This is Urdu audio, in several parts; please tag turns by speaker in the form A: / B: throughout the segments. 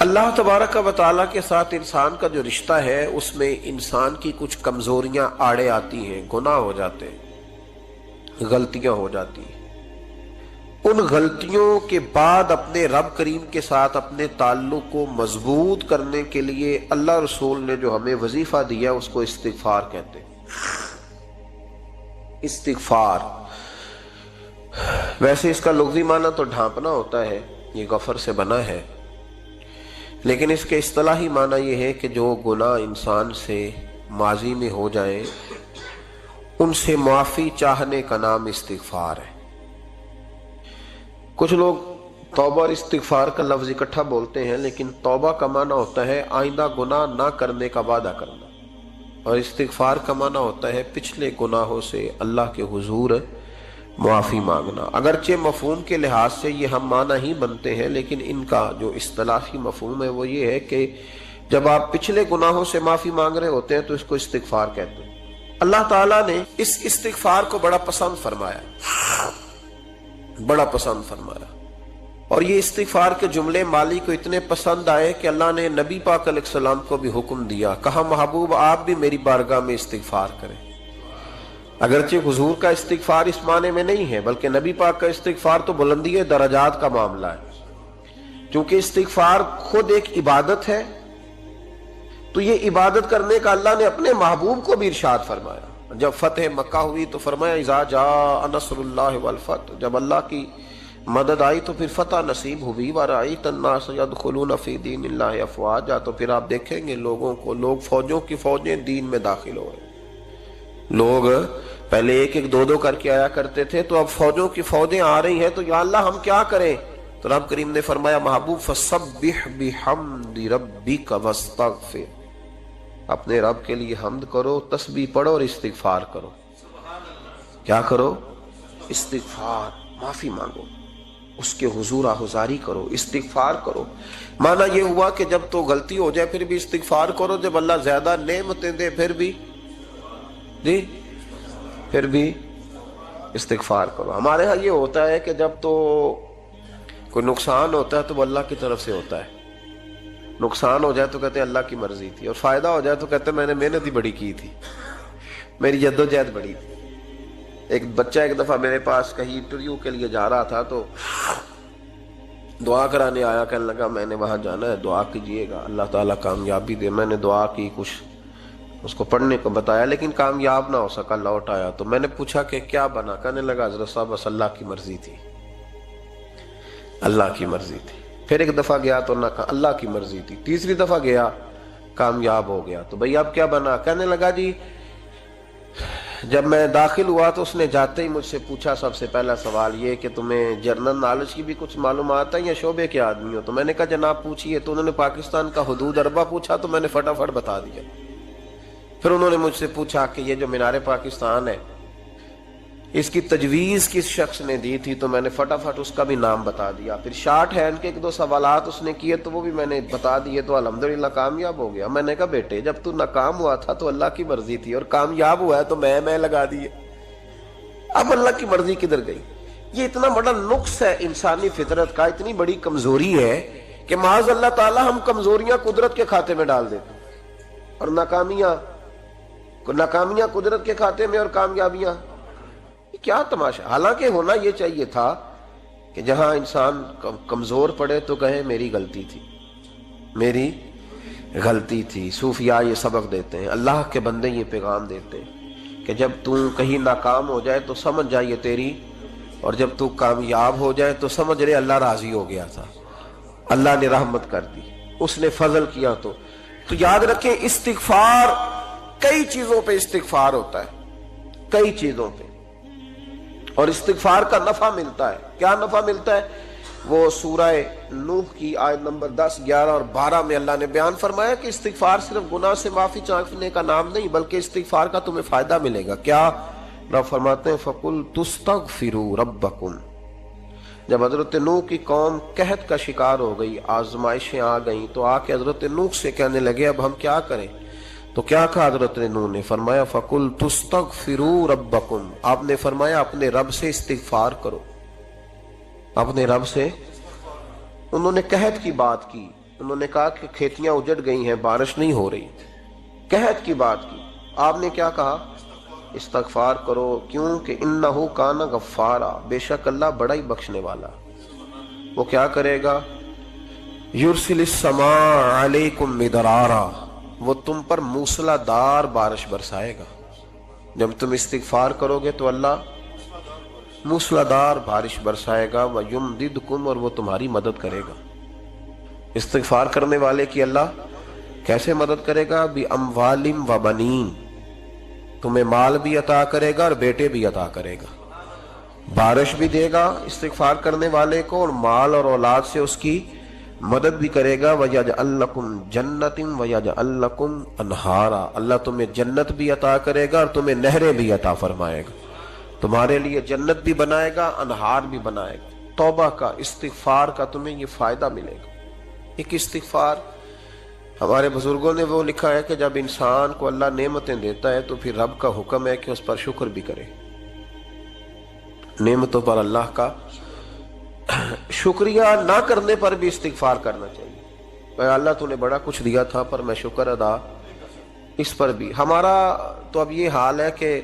A: اللہ تبارک و تعالیٰ کے ساتھ انسان کا جو رشتہ ہے اس میں انسان کی کچھ کمزوریاں آڑے آتی ہیں، گناہ ہو جاتے ہیں، غلطیاں ہو جاتی ہیں۔ ان غلطیوں کے بعد اپنے رب کریم کے ساتھ اپنے تعلق کو مضبوط کرنے کے لیے اللہ رسول نے جو ہمیں وظیفہ دیا اس کو استغفار کہتے ہیں۔ استغفار ویسے اس کا لغوی معنی تو ڈھانپنا ہوتا ہے، یہ غفر سے بنا ہے، لیکن اس کے اصطلاحی معنی یہ ہے کہ جو گناہ انسان سے ماضی میں ہو جائیں ان سے معافی چاہنے کا نام استغفار ہے۔ کچھ لوگ توبہ اور استغفار کا لفظ اکٹھا بولتے ہیں، لیکن توبہ کا معنی ہوتا ہے آئندہ گناہ نہ کرنے کا وعدہ کرنا، اور استغفار کا معنی ہوتا ہے پچھلے گناہوں سے اللہ کے حضور معافی مانگنا۔ اگرچہ مفہوم کے لحاظ سے یہ ہم معنی ہی بنتے ہیں، لیکن ان کا جو اصطلاحی مفہوم ہے وہ یہ ہے کہ جب آپ پچھلے گناہوں سے معافی مانگ رہے ہوتے ہیں تو اس کو استغفار کہتے ہیں۔ اللہ تعالیٰ نے اس استغفار کو بڑا پسند فرمایا، بڑا پسند فرمایا، اور یہ استغفار کے جملے مالی کو اتنے پسند آئے کہ اللہ نے نبی پاک علیہ السلام کو بھی حکم دیا، کہا محبوب آپ بھی میری بارگاہ میں استغفار کریں۔ اگرچہ حضور کا استغفار اس معنی میں نہیں ہے، بلکہ نبی پاک کا استغفار تو بلندی درجات کا معاملہ ہے۔ چونکہ استغفار خود ایک عبادت ہے تو یہ عبادت کرنے کا اللہ نے اپنے محبوب کو بھی ارشاد فرمایا۔ جب فتح مکہ ہوئی تو فرمایا اذا جاء نصر اللہ والفتح، جب اللہ کی مدد آئی تو پھر فتح نصیب ہوئی۔ وَرَأَيْتَ النَّاسَ يَدْخُلُونَ فِي دِينِ اللَّهِ أَفْوَاجًا، تو پھر آپ دیکھیں گے لوگوں کو، لوگ فوجوں کی فوجیں دین میں داخل ہو رہے ہیں۔ لوگ پہلے ایک ایک دو دو کر کے آیا کرتے تھے، تو اب فوجوں کی فوجیں آ رہی ہیں، تو یا اللہ ہم کیا کریں؟ تو رب کریم نے فرمایا محبوب فَسَبِّحْ بِحَمْدِ رَبِّكَ وَاسْتَغْفِرْ، اپنے رب کے لیے حمد کرو، تسبیح پڑھو اور استغفار کرو۔ کیا کرو؟ استغفار، معافی مانگو، اس کے حضور آہذاری کرو، استغفار کرو۔ معنی یہ ہوا کہ جب تو غلطی ہو جائے پھر بھی استغفار کرو، جب اللہ زیادہ نعمتیں دے پھر بھی استغفار کرو۔ ہمارے ہاں یہ ہوتا ہے کہ جب تو کوئی نقصان ہوتا ہے تو وہ اللہ کی طرف سے ہوتا ہے، نقصان ہو جائے تو کہتے ہیں اللہ کی مرضی تھی، اور فائدہ ہو جائے تو کہتے ہیں میں نے محنت ہی بڑی کی تھی، میری جدوجہد بڑی تھی۔ ایک بچہ ایک دفعہ میرے پاس کہیں انٹرویو کے لیے جا رہا تھا تو دعا کرانے آیا، کہنے لگا میں نے وہاں جانا ہے، دعا کیجئے گا اللہ تعالیٰ کامیابی دے۔ میں نے دعا کی، کچھ اس کو پڑھنے کو بتایا، لیکن کامیاب نہ ہو سکا، لوٹ آیا۔ تو میں نے پوچھا کہ کیا بنا؟ کہنے لگا حضرت صاحب بس اللہ کی مرضی تھی، اللہ کی مرضی تھی۔ پھر ایک دفعہ گیا تو نہ، اللہ کی مرضی تھی۔ تیسری دفعہ گیا، کامیاب ہو گیا۔ تو بھئی اب کیا بنا؟ کہنے لگا جی جب میں داخل ہوا تو اس نے جاتے ہی مجھ سے پوچھا سب سے پہلا سوال یہ کہ تمہیں جنرل نالج کی بھی کچھ معلومات ہے یا شعبے کے آدمی ہو؟ تو میں نے کہا جناب پوچھئے۔ تو انہوں نے پاکستان کا حدود اربہ پوچھا تو میں نے فٹافٹ بتا دیا۔ پھر انہوں نے مجھ سے پوچھا کہ یہ جو مینار پاکستان ہے اس کی تجویز کس شخص نے دی تھی؟ تو میں نے فٹافٹ اس کا بھی نام بتا دیا۔ پھر شارٹ ہینڈ کے ایک دو سوالات اس نے کیے تو وہ بھی میں نے بتا دیے، تو الحمدللہ کامیاب ہو گیا۔ میں نے کہا بیٹے جب تو ناکام ہوا تھا تو اللہ کی مرضی تھی، اور کامیاب ہوا ہے تو میں لگا دیے، اب اللہ کی مرضی کدھر گئی؟ یہ اتنا بڑا نقص ہے انسانی فطرت کا، اتنی بڑی کمزوری ہے کہ معاذ اللہ تعالی ہم کمزوریاں قدرت کے کھاتے میں ڈال دیتے ہیں، اور ناکامیاں قدرت کے کھاتے میں، اور کامیابیاں کیا تماشا۔ حالانکہ ہونا یہ چاہیے تھا کہ جہاں انسان کمزور پڑے تو کہے میری غلطی تھی، میری غلطی تھی۔ صوفیاء یہ سبق دیتے ہیں، اللہ کے بندے یہ پیغام دیتے ہیں کہ جب تو کہیں ناکام ہو جائے تو سمجھ جائے تیری، اور جب تو کامیاب ہو جائے تو سمجھ رہے اللہ راضی ہو گیا تھا، اللہ نے رحمت کر دی، اس نے فضل کیا۔ تو یاد رکھیں استغفار کئی چیزوں پہ استغفار ہوتا ہے، کئی چیزوں پہ، اور استغفار کا نفع ملتا ہے۔ کیا نفع ملتا ہے؟ وہ سورہ نوح کی آیت نمبر 10، 11 اور 12 میں اللہ نے بیان فرمایا کہ استغفار صرف گناہ سے معافی چاہنے کا نام نہیں، بلکہ استغفار کا تمہیں فائدہ ملے گا۔ کیا؟ رب فرماتے ہیں فَقُلْتُ اسْتَغْفِرُوا رَبَّكُمْ، جب حضرت نوح کی قوم قحط کا شکار ہو گئی، آزمائشیں آ گئیں، تو آ کے حضرت نوح سے کہنے لگے اب ہم کیا کریں؟ تو کیا کہا حضرت نوح نے؟ فرمایا فَقُلْتُ اسْتَغْفِرُوا رَبَّكُمْ، آپ نے فرمایا اپنے رب سے استغفار کرو، اپنے رب سے۔ انہوں نے قحط کی بات کی، انہوں نے کہا کہ کھیتیاں اجڑ گئی ہیں، بارش نہیں ہو رہی، قحط کی بات کی. آپ نے کیا کہا؟ استغفار کرو، کیوں کہ انہو کان غفارا، بے شک اللہ بڑا ہی بخشنے والا. وہ کیا کرے گا؟ یرسل السماء علیکم مدرارا، وہ تم پر موسلا دار بارش برسائے گا. جب تم استغفار کرو گے تو اللہ موسلا دار بارش برسائے گا. وَيُمْدِدْكُمْ، اور وہ تمہاری مدد کرے گا. استغفار کرنے والے کی اللہ کیسے مدد کرے گا؟ بِأَمْوَالٍ وَبَنِينَ، تمہیں مال بھی عطا کرے گا اور بیٹے بھی عطا کرے گا. بارش بھی دے گا استغفار کرنے والے کو، اور مال اور اولاد سے اس کی مدد بھی کرے گا. وَيَجْعَلْ لَكُمْ جَنَّةٍ وَيَجْعَلْ لَكُمْ أَنْهَارًا، اللہ تمہیں جنت بھی عطا کرے گا اور تمہیں نہریں بھی عطا فرمائے گا. تمہارے لیے جنت بھی بنائے گا، انہار بھی بنائے گا. توبہ کا، استغفار کا تمہیں یہ فائدہ ملے گا. ایک استغفار، ہمارے بزرگوں نے وہ لکھا ہے کہ جب انسان کو اللہ نعمتیں دیتا ہے تو پھر رب کا حکم ہے کہ اس پر شکر بھی کرے. نعمتوں پر اللہ کا شکریہ نہ کرنے پر بھی استغفار کرنا چاہیے. اے اللہ تو نے بڑا کچھ دیا تھا پر میں شکر ادا اس پر بھی. ہمارا تو اب یہ حال ہے کہ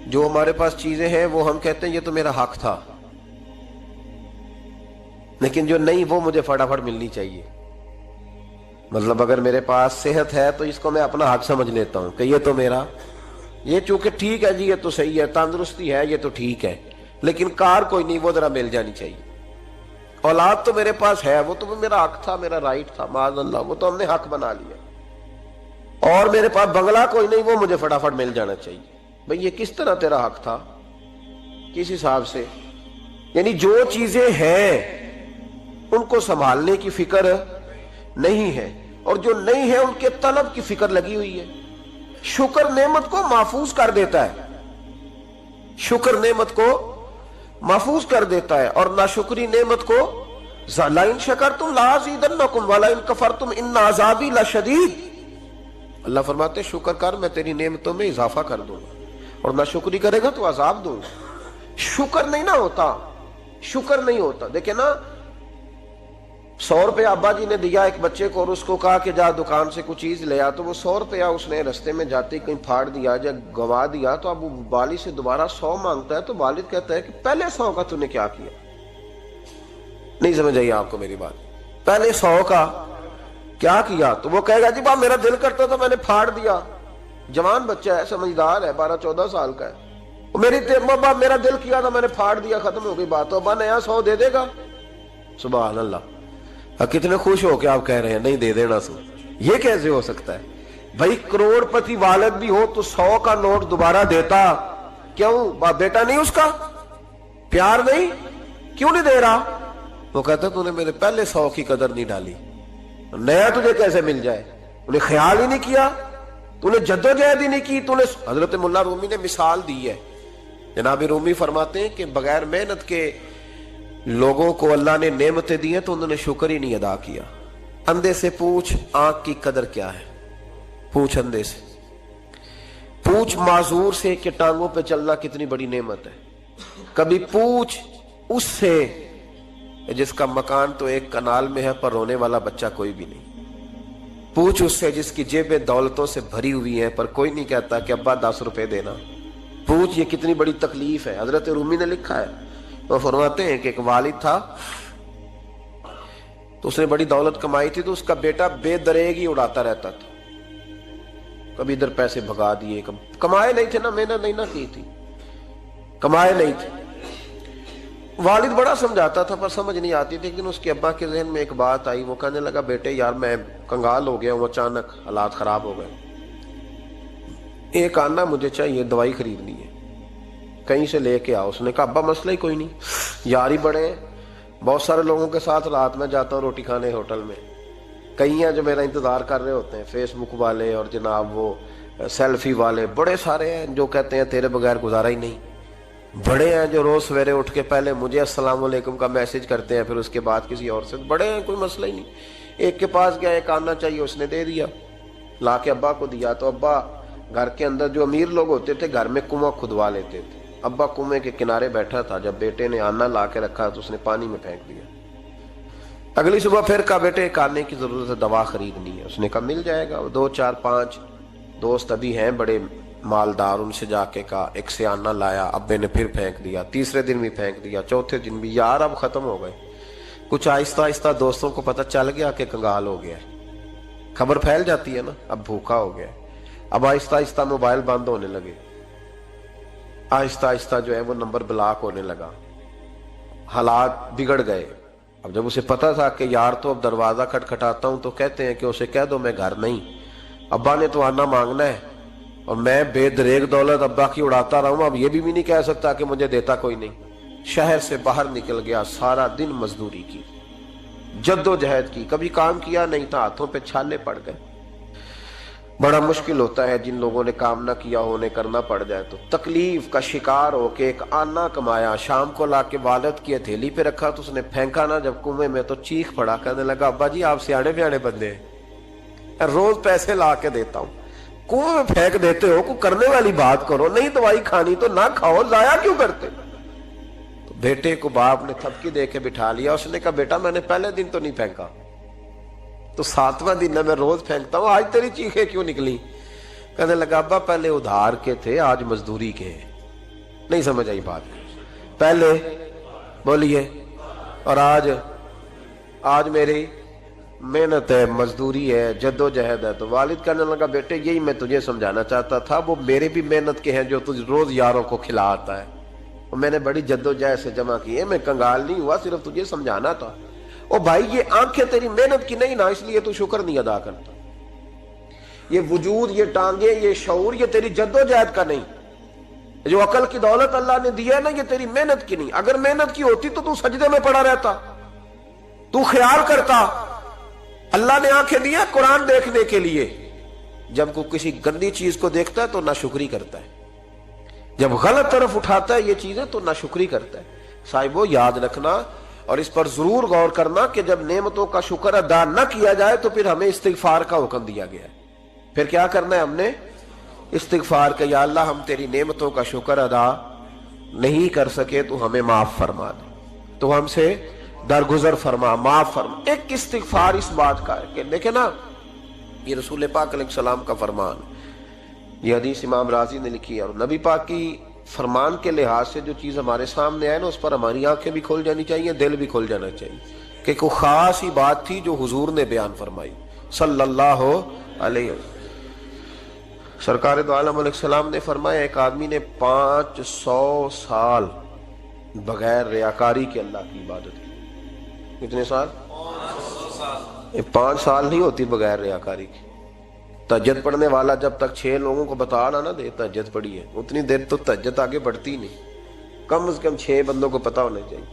A: جو ہمارے پاس چیزیں ہیں وہ ہم کہتے ہیں یہ تو میرا حق تھا، لیکن جو نہیں وہ مجھے فٹافٹ ملنی چاہیے. مطلب اگر میرے پاس صحت ہے تو اس کو میں اپنا حق سمجھ لیتا ہوں کہ یہ تو میرا، یہ چونکہ ٹھیک ہے جی، یہ تو صحیح ہے، تندرستی ہے یہ تو ٹھیک ہے، لیکن کار کوئی نہیں، وہ ذرا مل جانی چاہیے. اولاد تو میرے پاس ہے، وہ تو میرا حق تھا، میرا رائٹ تھا، معاذ اللہ وہ تو ہم نے حق بنا لیا. اور میرے پاس بنگلہ کوئی نہیں، وہ مجھے فٹافٹ مل جانا چاہیے. بھئی یہ کس طرح تیرا حق تھا؟ کس حساب سے؟ یعنی جو چیزیں ہیں ان کو سنبھالنے کی فکر نہیں ہے، اور جو نہیں ہے ان کے طلب کی فکر لگی ہوئی ہے. شکر نعمت کو محفوظ کر دیتا ہے، شکر نعمت کو محفوظ کر دیتا ہے، اور ناشکری نعمت کو لَئِن شَكَرْتُمْ لَأَزِيدَنَّكُمْ وَلَئِن كَفَرْتُمْ إِنَّ عَذَابِي لَشَدِيدٌ. اللہ فرماتے شکر کر، میں تیری نعمتوں میں اضافہ کر دوں گا، اور ناشکری کرے گا تو عذاب دوں گا. شکر نہیں نہ ہوتا، شکر نہیں ہوتا. دیکھیں نا، 100 روپے ابا جی نے دیا ایک بچے کو اور اس کو کہا کہ جا دکان سے کچھ چیز لے آ، تو وہ 100 روپیہ اس نے رستے میں جاتے کہیں پھاڑ دیا یا گوا دیا، تو اب وہ والد سے دوبارہ 100 مانگتا ہے. تو والد کہتا ہے کہ پہلے 100 کا تو نے کیا کیا؟ نہیں سمجھ آئی آپ کو میری بات؟ پہلے 100 کا کیا کیا؟ تو وہ کہے گا جی باپ میرا دل کرتا تھا میں نے پھاڑ دیا. جوان بچہ ہے، سمجھدار ہے، 12-14 سال کا ہے. میرا دل کیا تھا میں نے پھاڑ دیا، ختم ہو گئی بات. تو ابا نیا 100 دے دے گا. سبحان اللہ. کتنے خوش ہو کے آپ کہہ رہے ہیں نہیں دے دینا سو. یہ کیسے ہو سکتا ہے بھائی؟ کروڑ پتی والد بھی ہو تو 100 کا نوٹ دوبارہ دیتا کیوں؟ بیٹا نہیں اس کا؟ پیار نہیں؟ کیوں نہیں دے رہا؟ وہ کہتا تو نے میرے پہلے 100 کی قدر نہیں ڈالی، نیا تجھے کیسے مل جائے؟ انہیں خیال ہی نہیں کیا، تو نے جدوجہد ہی نہیں کی. تو نے حضرت مولا رومی نے مثال دی ہے. جناب رومی فرماتے ہیں کہ بغیر محنت کے لوگوں کو اللہ نے نعمتیں دی ہیں تو انہوں نے شکر ہی نہیں ادا کیا. اندھے سے پوچھ آنکھ کی قدر کیا ہے، پوچھ اندھے سے، پوچھ معذور سے کہ ٹانگوں پہ چلنا کتنی بڑی نعمت ہے. کبھی پوچھ اس سے جس کا مکان تو ایک کنال میں ہے پر رونے والا بچہ کوئی بھی نہیں. پوچھ اس سے جس کی جیبیں دولتوں سے بھری ہوئی ہیں پر کوئی نہیں کہتا کہ ابا 10 روپے دینا. پوچھ یہ کتنی بڑی تکلیف ہے. حضرت رومی نے لکھا ہے، وہ فرماتے ہیں کہ ایک والد تھا تو اس نے بڑی دولت کمائی تھی، تو اس کا بیٹا بے دریغ ہی اڑاتا رہتا تھا. کبھی ادھر پیسے بھگا دیے، کمائے نہیں تھے نا، محنت نہیں نہ کی تھی، کمائے نہیں تھے. والد بڑا سمجھاتا تھا پر سمجھ نہیں آتی تھی. ایک دن اس کے ابا کے ذہن میں ایک بات آئی. وہ کہنے لگا بیٹے یار میں کنگال ہو گیا ہوں، اچانک حالات خراب ہو گئے، ایک آنا مجھے چاہیے، دوائی خریدنی ہے، کہیں سے لے کے آؤ. اس نے کہا ابا مسئلہ ہی کوئی نہیں، یار ہی بڑے ہیں، بہت سارے لوگوں کے ساتھ رات میں جاتا ہوں روٹی کھانے ہوٹل میں، کئی ہیں جو میرا انتظار کر رہے ہوتے ہیں، فیس بک والے اور جناب وہ سیلفی والے بڑے سارے ہیں جو کہتے ہیں تیرے بغیر گزارا ہی نہیں. بڑے ہیں جو روز سویرے اٹھ کے پہلے مجھے السلام علیکم کا میسج کرتے ہیں، پھر اس کے بعد کسی اور سے. بڑے ہیں، کوئی مسئلہ ہی نہیں. ایک کے پاس گیا، ایک آنا چاہیے، اس نے دے دیا، لا کے ابا کو دیا. تو ابا گھر کے اندر جو امیر لوگ ہوتے تھے گھر میں کنواں کھدوا لیتے تھے. ابا کنویں کے کنارے بیٹھا تھا، جب بیٹے نے آنا لا کے رکھا تو اس نے پانی میں پھینک دیا. اگلی صبح پھر کہا بیٹے ایک آنے کی ضرورت ہے، دوا خریدنی ہے۔ اس نے کہا مل جائے گا۔ 2 4 5 دوست ابھی ہیں بڑے مالدار، ان سے جا کے کہا، ایک سے آنا لایا، ابے نے پھر پھینک دیا، تیسرے دن بھی پھینک دیا، چوتھے دن بھی، یار اب ختم ہو گئے۔ کچھ آہستہ آہستہ دوستوں کو پتہ چل گیا کہ کنگال ہو گیا ہے، خبر پھیل جاتی ہے نا، اب بھوکا ہو گیا ہے۔ اب آہستہ آہستہ موبائل بند ہونے لگے، آہستہ آہستہ جو ہے وہ نمبر بلاک ہونے لگا، حالات بگڑ گئے۔ اب جب اسے پتا تھا کہ یار تو اب دروازہ کھٹکھٹاتا ہوں تو کہتے ہیں کہ اسے کہہ دو میں گھر نہیں، ابا نے تو آنا مانگنا ہے، اور میں بے دریغ دولت ابا کی اڑاتا رہا ہوں، اب یہ بھی نہیں کہہ سکتا کہ مجھے دیتا کوئی نہیں۔ شہر سے باہر نکل گیا، سارا دن مزدوری کی، جد و جہد کی، کبھی کام کیا نہیں تھا، ہاتھوں پہ چھالے پڑ گئے۔ بڑا مشکل ہوتا ہے جن لوگوں نے کام نہ کیا ہونے کرنا پڑ جائے تو۔ تکلیف کا شکار ہو کے ایک آنا کمایا، شام کو لا کے والد کی ہتھیلی پہ رکھا تو اس نے پھینکا نا جب کنویں میں تو چیخ پڑا، کہنے لگا ابا جی آپ سیانے بیانے بندے ہیں، روز پیسے لا کے دیتا ہوں، کنویں میں پھینک دیتے ہو، کوئی کرنے والی بات کرو، نہیں دوائی کھانی تو نہ کھاؤ، ضائع کیوں کرتے؟ تو بیٹے کو باپ نے تھپکی دے کے بٹھا لیا، اس نے کہا بیٹا میں نے پہلے دن تو نہیں پھینکا، تو 7واں دن میں روز پھینکتا ہوں، آج تیری چیخیں کیوں نکلی؟ کہنے لگا ابا پہلے ادھار کے تھے، آج مزدوری کے ہیں۔ نہیں سمجھ آئی بات؟ پہلے بولیے، اور آج میری محنت ہے، مزدوری ہے، جد و جہد ہے۔ تو والد کہنے لگا بیٹے یہی میں تجھے سمجھانا چاہتا تھا، وہ میرے بھی محنت کے ہیں جو تجھ روز یاروں کو کھلا آتا ہے، اور میں نے بڑی جد و جہد سے جمع کی ہے، میں کنگال نہیں ہوا، صرف تجھے سمجھانا تھا۔ او بھائی یہ آنکھیں تیری محنت کی نہیں نا، اس لیے تو شکر نہیں ادا کرتا، یہ وجود، یہ ٹانگیں، یہ شعور، یہ تیری جد و جہد کا نہیں، جو عقل کی دولت اللہ نے دی ہے نا، یہ تیری محنت کی نہیں۔ اگر محنت کی ہوتی تو سجدے میں پڑا رہتا، تو خیال کرتا اللہ نے آنکھیں دی ہے قرآن دیکھنے کے لیے، جب کوئی کسی گندی چیز کو دیکھتا ہے تو ناشکری کرتا ہے، جب غلط طرف اٹھاتا ہے یہ چیزیں تو ناشکری کرتا ہے۔ صاحبو یاد رکھنا اور اس پر ضرور غور کرنا کہ جب نعمتوں کا شکر ادا نہ کیا جائے تو پھر ہمیں استغفار کا حکم دیا گیا ہے۔ پھر کیا کرنا ہے ہم نے؟ استغفار کہ یا اللہ ہم تیری نعمتوں کا شکر ادا نہیں کر سکے تو ہمیں معاف فرما دے، تو ہم سے درگزر فرما، معاف فرما۔ ایک استغفار اس بات کا ہے کہ دیکھیں نا، یہ رسول پاک علیہ السلام کا فرمان، یہ حدیث امام رازی نے لکھی ہے، اور نبی پاک کی فرمان کے لحاظ سے جو چیز ہمارے سامنے آئے نا اس پر ہماری آنکھیں بھی کھل جانی چاہیے، دل بھی کھل جانا چاہیے، کہ کوئی خاص ہی بات تھی جو حضور نے بیان فرمائی صلی اللہ علیہ وسلم۔ سرکار دو عالم علیہ السلام نے فرمایا ایک آدمی نے 500 سال بغیر ریاکاری کے اللہ کی عبادت کی۔ کتنے سال؟ 5 سال نہیں ہوتی بغیر ریاکاری کی۔ تہجد پڑھنے والا جب تک 6 لوگوں کو بتا نہ دے تہجد پڑھی ہے، اتنی دیر تو تہجد آگے بڑھتی نہیں، کم از کم 6 بندوں کو پتا ہونا چاہیے۔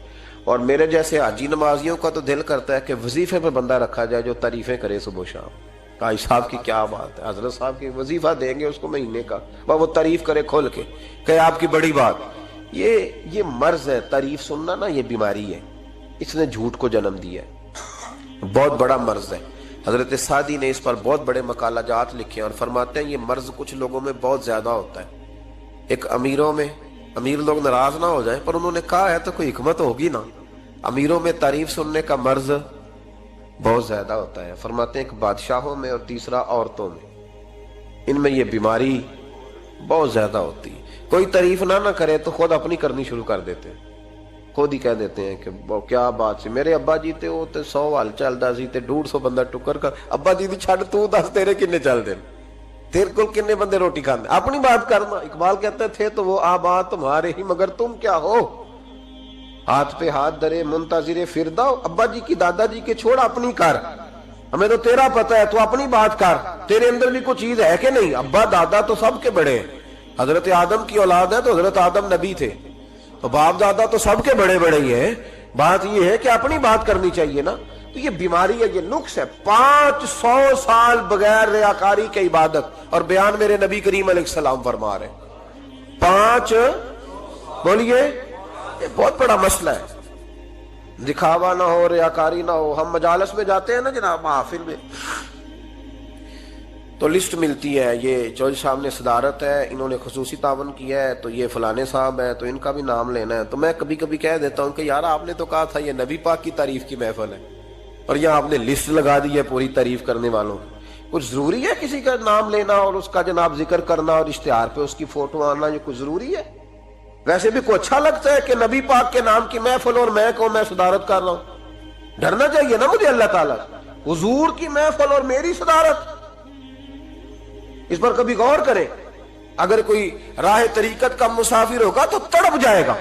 A: اور میرے جیسے حاجی نمازیوں کا تو دل کرتا ہے کہ وظیفے پہ بندہ رکھا جائے جو تعریفیں کرے صبح و شام، قاضی صاحب کی کیا بات ہے، حضرت صاحب کی وظیفہ دیں گے اس کو مہینے کا، وہ تعریف کرے کھول کے کہ آپ کی بڑی بات۔ یہ مرض ہے، تعریف سننا نا یہ بیماری ہے، اس نے جھوٹ کو جنم دیا ہے، بہت بڑا مرض ہے۔ حضرت سعدی نے اس پر بہت بڑے مقالہ جات لکھے ہیں اور فرماتے ہیں یہ مرض کچھ لوگوں میں بہت زیادہ ہوتا ہے۔ ایک امیروں میں، امیر لوگ ناراض نہ ہو جائیں پر انہوں نے کہا ہے تو کوئی حکمت ہوگی نا، امیروں میں تعریف سننے کا مرض بہت زیادہ ہوتا ہے۔ فرماتے ہیں ایک بادشاہوں میں اور تیسرا عورتوں میں، ان میں یہ بیماری بہت زیادہ ہوتی ہے۔ کوئی تعریف نہ کرے تو خود اپنی کرنی شروع کر دیتے ہیں، خود ہی کہہ دیتے ہیں کہ کیا بات سی، میرے ابا جی تے وہ تے 100 حال چلدا سی تے 150 بندہ ٹکر کر، ابا جی دی چھڈ تو دس تیرے کنے چل دے، تیرے کول کنے بندے روٹی کھاندے، اپنی بات کرنا۔ اقبال کہتے تھے تو وہ آبا تمہارے ہی مگر تم کیا ہو، ہاتھ پہ ہاتھ درے منتظر فردا، ابا جی کی دادا جی کے چھوڑ اپنی کر، ہمیں تو تیرا پتہ ہے تو اپنی بات کر، تیرے اندر بھی کوئی چیز ہے کہ نہیں؟ ابا دادا تو سب کے بڑے ہیں، حضرت آدم کی اولاد ہے تو حضرت آدم نبی تھے، تو باپ دادا تو سب کے بڑے بڑے ہی ہیں، بات یہ ہے کہ اپنی بات کرنی چاہیے نا۔ تو یہ بیماری ہے، یہ نقص ہے، 500 سال بغیر ریاکاری کی عبادت، اور بیان میرے نبی کریم علیہ السلام فرما رہے ہیں 5، بولیے، یہ بہت بڑا مسئلہ ہے، دکھاوا نہ ہو، ریاکاری نہ ہو۔ ہم مجالس میں جاتے ہیں نا جناب، محافل میں، تو لسٹ ملتی ہے، یہ چودھری صاحب نے صدارت ہے، انہوں نے خصوصی تعاون کیا ہے، تو یہ فلانے صاحب ہے تو ان کا بھی نام لینا ہے۔ تو میں کبھی کبھی کہہ دیتا ہوں کہ یار آپ نے تو کہا تھا یہ نبی پاک کی تعریف کی محفل ہے، اور یہاں آپ نے لسٹ لگا دی ہے پوری تعریف کرنے والوں کی۔ کچھ ضروری ہے کسی کا نام لینا اور اس کا جناب ذکر کرنا اور اشتہار پہ اس کی فوٹو آنا؟ یہ کچھ ضروری ہے؟ ویسے بھی کوئی اچھا لگتا ہے کہ نبی پاک کے نام کی محفل اور میں کو میں صدارت کر رہا ہوں؟ ڈرنا چاہیے نا مجھے اللہ تعالیٰ، حضور کی محفل اور میری صدارت، اس پر کبھی غور کریں۔ اگر کوئی راہ طریقت کا مسافر ہوگا تو تڑپ جائے گا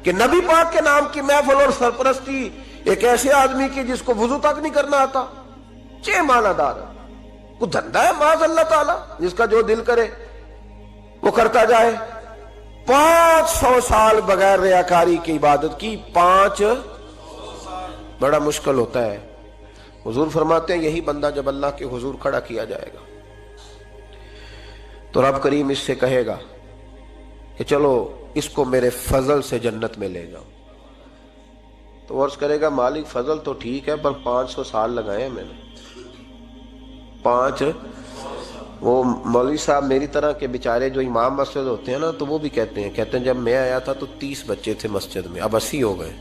A: کہ نبی پاک کے نام کی محفل اور سرپرستی ایک ایسے آدمی کی جس کو وضو تک نہیں کرنا آتا، چھ معنی دار ہے، کوئی دھندا ہے معاذ اللہ تعالیٰ، جس کا جو دل کرے وہ کرتا جائے۔ 500 سال بغیر ریاکاری کی عبادت کی، 500 بڑا مشکل ہوتا ہے۔ حضور فرماتے ہیں یہی بندہ جب اللہ کے حضور کھڑا کیا جائے گا تو رب کریم اس سے کہے گا کہ چلو اس کو میرے فضل سے جنت میں لے جاؤ۔ تو عرض کرے گا مالک فضل تو ٹھیک ہے پر 500 سال لگائے ہیں میں نے، وہ مولوی صاحب میری طرح کے بیچارے جو امام مسجد ہوتے ہیں نا تو وہ بھی کہتے ہیں جب میں آیا تھا تو 30 بچے تھے مسجد میں، اب 80 ہو گئے۔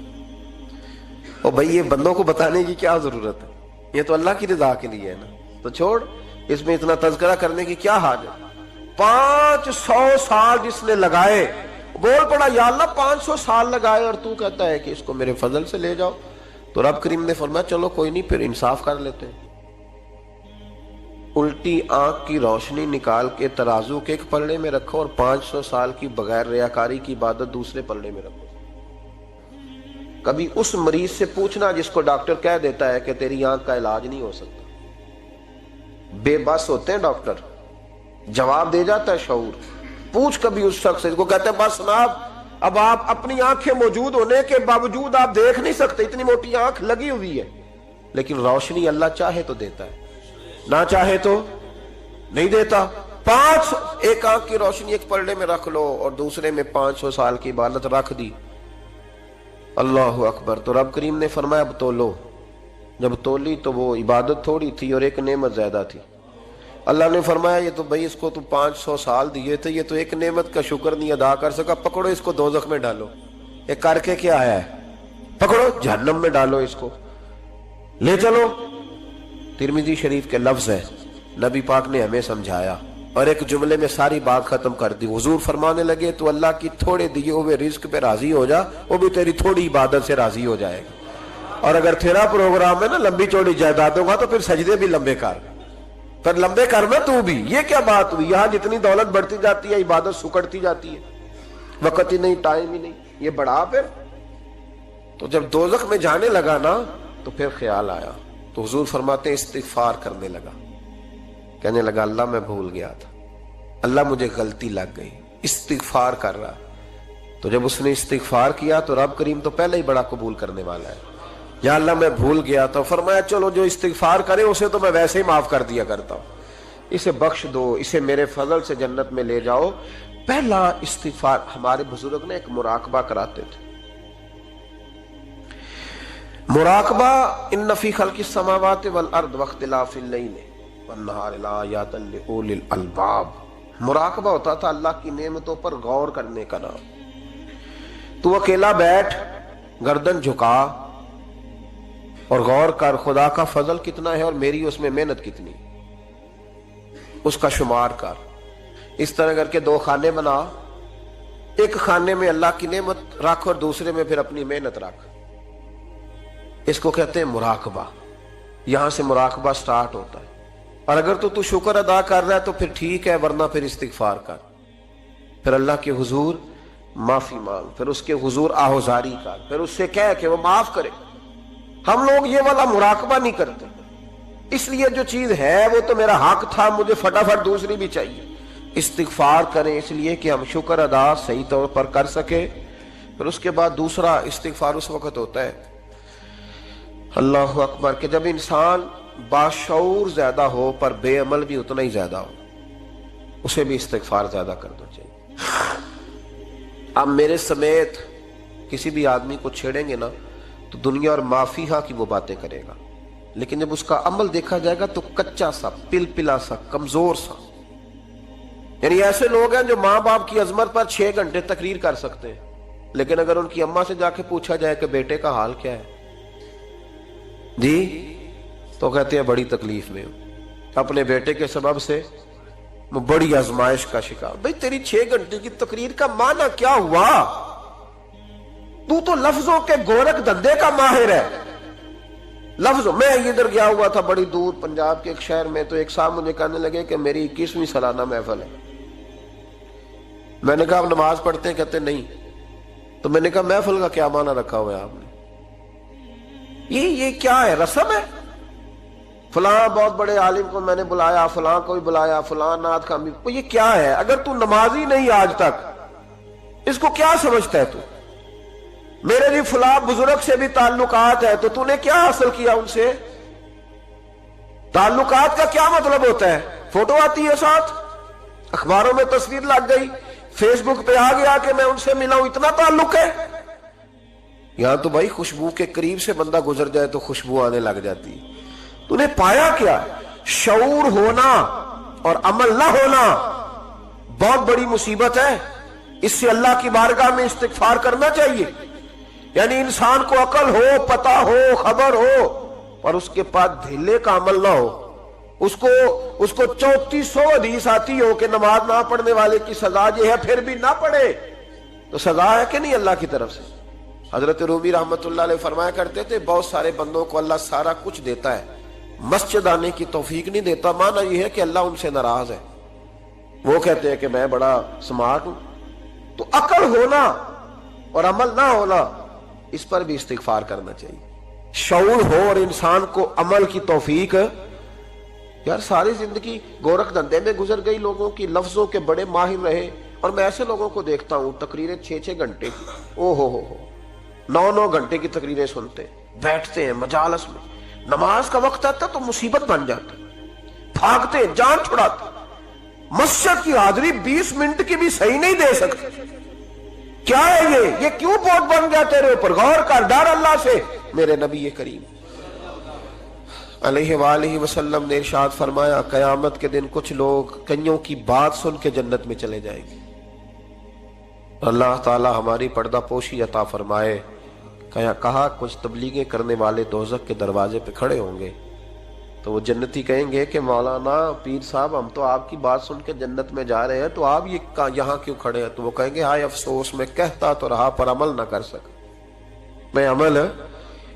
A: اور بھائی یہ بندوں کو بتانے کی کیا ضرورت ہے، یہ تو اللہ کی رضا کے لیے ہے نا، تو چھوڑ اس میں اتنا تذکرہ کرنے کی کیا حاجت۔ 500 سال جس نے لگائے، بول پڑا یا اللہ 500 سال لگائے اور تو کہتا ہے کہ اس کو میرے فضل سے لے جاؤ۔ تو رب کریم نے فرمایا چلو کوئی نہیں، پھر انصاف کر لیتے ہیں، الٹی آنکھ کی روشنی نکال کے ترازو کے ایک پلڑے میں رکھو اور 500 سال کی بغیر ریاکاری کی عبادت دوسرے پلڑے میں رکھو۔ کبھی اس مریض سے پوچھنا جس کو ڈاکٹر کہہ دیتا ہے کہ تیری آنکھ کا علاج نہیں ہو سکتا، بے بس ہوتے ہیں ڈاکٹر، جواب دے جاتا ہے شعور۔ پوچھ کبھی اس شخص سے کو کہتے ہیں بس جناب اب آپ اپنی آنکھیں موجود ہونے کے باوجود آپ دیکھ نہیں سکتے، اتنی موٹی آنکھ لگی ہوئی ہے، لیکن روشنی اللہ چاہے تو دیتا ہے، نہ چاہے تو نہیں دیتا۔ ایک آنکھ کی روشنی ایک پلڑے میں رکھ لو اور دوسرے میں 500 سال کی عبادت رکھ دی، اللہ اکبر۔ تو رب کریم نے فرمایا اب تولو۔ جب تولی تو وہ عبادت تھوڑی تھی اور ایک نعمت زیادہ تھی۔ اللہ نے فرمایا یہ تو بھائی اس کو تو 500 سال دیے تھے، یہ تو ایک نعمت کا شکر نہیں ادا کر سکا، پکڑو اس کو دوزخ میں ڈالو۔ یہ کر کے کیا آیا ہے؟ پکڑو جہنم میں ڈالو، اس کو لے چلو۔ ترمذی شریف کے لفظ ہے، نبی پاک نے ہمیں سمجھایا اور ایک جملے میں ساری بات ختم کر دی۔ حضور فرمانے لگے تو اللہ کی تھوڑے دیے ہوئے رزق پہ راضی ہو جا، وہ بھی تیری تھوڑی عبادت سے راضی ہو جائے گا۔ اور اگر تیرا پروگرام ہے نا لمبی چوڑی جائیدادوں کا تو پھر سجدے بھی لمبے کر، پھر لمبے کرنا تو بھی۔ یہ کیا بات ہوئی؟ یہاں جتنی دولت بڑھتی جاتی ہے عبادت سکڑتی جاتی ہے، وقت ہی نہیں، ٹائم ہی نہیں، یہ بڑھا پھر۔ تو جب دوزخ میں جانے لگا نا تو پھر خیال آیا، تو حضور فرماتے ہیں استغفار کرنے لگا، کہنے لگا اللہ میں بھول گیا تھا، اللہ مجھے غلطی لگ گئی، استغفار کر رہا۔ تو جب اس نے استغفار کیا تو رب کریم تو پہلے ہی بڑا قبول کرنے والا ہے، یا اللہ میں بھول گیا تو فرمایا چلو جو استغفار کرے اسے تو میں ویسے ہی معاف کر دیا کرتا ہوں، اسے بخش دو، اسے میرے فضل سے جنت میں لے جاؤ۔ پہلا استغفار ہمارے بزرگ نے ایک مراقبہ کراتے تھے، مراقبہ ان فی خلق السماوات والارض واختلاف اللیل والنہار لآیات لأولی الالباب۔ مراقبہ ہوتا تھا اللہ کی نعمتوں پر غور کرنے کا نام۔ تو اکیلا بیٹھ، گردن جھکا اور غور کر خدا کا فضل کتنا ہے اور میری اس میں محنت کتنی، اس کا شمار کر۔ اس طرح کر کے 2 خانے بنا، ایک خانے میں اللہ کی نعمت رکھ اور دوسرے میں پھر اپنی محنت رکھ، اس کو کہتے ہیں مراقبہ۔ یہاں سے مراقبہ سٹارٹ ہوتا ہے۔ اور اگر تو شکر ادا کر رہا ہے تو پھر ٹھیک ہے، ورنہ پھر استغفار کر، پھر اللہ کے حضور معافی مانگ، پھر اس کے حضور آہوزاری کر، پھر اس سے کہہ کہ وہ معاف کرے۔ ہم لوگ یہ والا مراقبہ نہیں کرتے، اس لیے جو چیز ہے وہ تو میرا حق تھا، مجھے فٹافٹ دوسری بھی چاہیے۔ استغفار کریں اس لیے کہ ہم شکر ادا صحیح طور پر کر سکے۔ پھر اس کے بعد دوسرا استغفار اس وقت ہوتا ہے اللہ اکبر کہ جب انسان باشعور زیادہ ہو پر بے عمل بھی اتنا ہی زیادہ ہو، اسے بھی استغفار زیادہ کرنا چاہیے۔ اب میرے سمیت کسی بھی آدمی کو چھیڑیں گے نا تو دنیا اور مافیہا کی وہ باتیں کرے گا، لیکن جب اس کا عمل دیکھا جائے گا تو کچا سا، پلپلا سا، کمزور سا۔ یعنی ایسے لوگ ہیں جو ماں باپ کی عظمت پر 6 گھنٹے تقریر کر سکتے ہیں، لیکن اگر ان کی اماں سے جا کے پوچھا جائے کہ بیٹے کا حال کیا ہے، جی تو کہتے ہیں بڑی تکلیف میں ہوں، اپنے بیٹے کے سبب سے وہ بڑی آزمائش کا شکار۔ بھئی تیری 6 گھنٹے کی تقریر کا معنی کیا ہوا؟ تو لفظوں کے گورکھ دھندے کا ماہر ہے۔ لفظوں میں ادھر گیا ہوا تھا بڑی دور پنجاب کے ایک شہر میں، تو ایک صاحب مجھے کہنے لگے کہ میری 21ویں سالانہ محفل ہے۔ میں نے کہا آپ نماز پڑھتے ہیں؟ کہتے نہیں۔ تو میں نے کہا محفل کا کیا معنی رکھا ہوا ہے آپ نے؟ یہ کیا ہے؟ رسم ہے؟ فلاں بہت بڑے عالم کو میں نے بلایا، فلاں کو بھی بلایا، فلاں نعت خامی، یہ کیا ہے؟ اگر تو نمازی نہیں آج تک، اس کو کیا سمجھتا ہے تو؟ میرے بھی فلاں بزرگ سے بھی تعلقات ہے، تو نے کیا حاصل کیا ان سے؟ تعلقات کا کیا مطلب ہوتا ہے؟ فوٹو آتی ہے ساتھ، اخباروں میں تصویر لگ گئی، فیس بک پہ آ گیا کہ میں ان سے ملا ہوں، اتنا تعلق ہے؟ یہاں تو بھائی خوشبو کے قریب سے بندہ گزر جائے تو خوشبو آنے لگ جاتی ہے۔ تو نے پایا کیا؟ شعور ہونا اور عمل نہ ہونا بہت بڑی مصیبت ہے۔ اس سے اللہ کی بارگاہ میں استغفار کرنا چاہیے۔ یعنی انسان کو عقل ہو، پتہ ہو، خبر ہو، اور اس کے پاس دھیلے کا عمل نہ ہو۔ اس کو 3400 حدیث آتی ہو کہ نماز نہ پڑھنے والے کی سزا یہ ہے، پھر بھی نہ پڑھے تو سزا ہے کہ نہیں اللہ کی طرف سے؟ حضرت رومی رحمت اللہ علیہ فرمایا کرتے تھے بہت سارے بندوں کو اللہ سارا کچھ دیتا ہے، مسجد آنے کی توفیق نہیں دیتا، معنی یہ ہے کہ اللہ ان سے ناراض ہے۔ وہ کہتے ہیں کہ میں بڑا سمارٹ ہوں۔ تو عقل ہونا اور عمل نہ ہونا، اس پر بھی استغفار کرنا چاہیے۔ شعور ہو اور انسان کو عمل کی توفیق۔ یار ساری زندگی گورکھ دھندے میں گزر گئی لوگوں کی، لفظوں کے بڑے ماہر رہے، اور میں ایسے لوگوں کو دیکھتا ہوں تقریریں 6 گھنٹے کی، او ہو 9 گھنٹے کی تقریریں سنتے ہیں، بیٹھتے ہیں مجالس میں، نماز کا وقت آتا تو مصیبت بن جاتا، بھاگتے ہیں، جان چھڑاتے، مسجد کی حاضری 20 منٹ کی بھی صحیح نہیں دے سکتے۔ کیا ہے یہ کیوں بوجھ بن گیا تیرے اوپر؟ غور کر، ڈر اللہ سے۔ میرے نبی کریم علیہ وآلہ وسلم نے ارشاد فرمایا قیامت کے دن کچھ لوگ کئیوں کی بات سن کے جنت میں چلے جائیں گے۔ اللہ تعالی ہماری پردہ پوشی عطا فرمائے۔ کہا کچھ تبلیغیں کرنے والے دوزخ کے دروازے پہ کھڑے ہوں گے تو وہ جنتی کہیں گے کہ مولانا پیر صاحب ہم تو آپ کی بات سن کے جنت میں جا رہے ہیں، تو آپ یہ یہاں کیوں کھڑے ہیں؟ تو وہ کہیں گے ہائے افسوس، میں کہتا تو رہا پر عمل نہ کر سکا۔ میں عمل،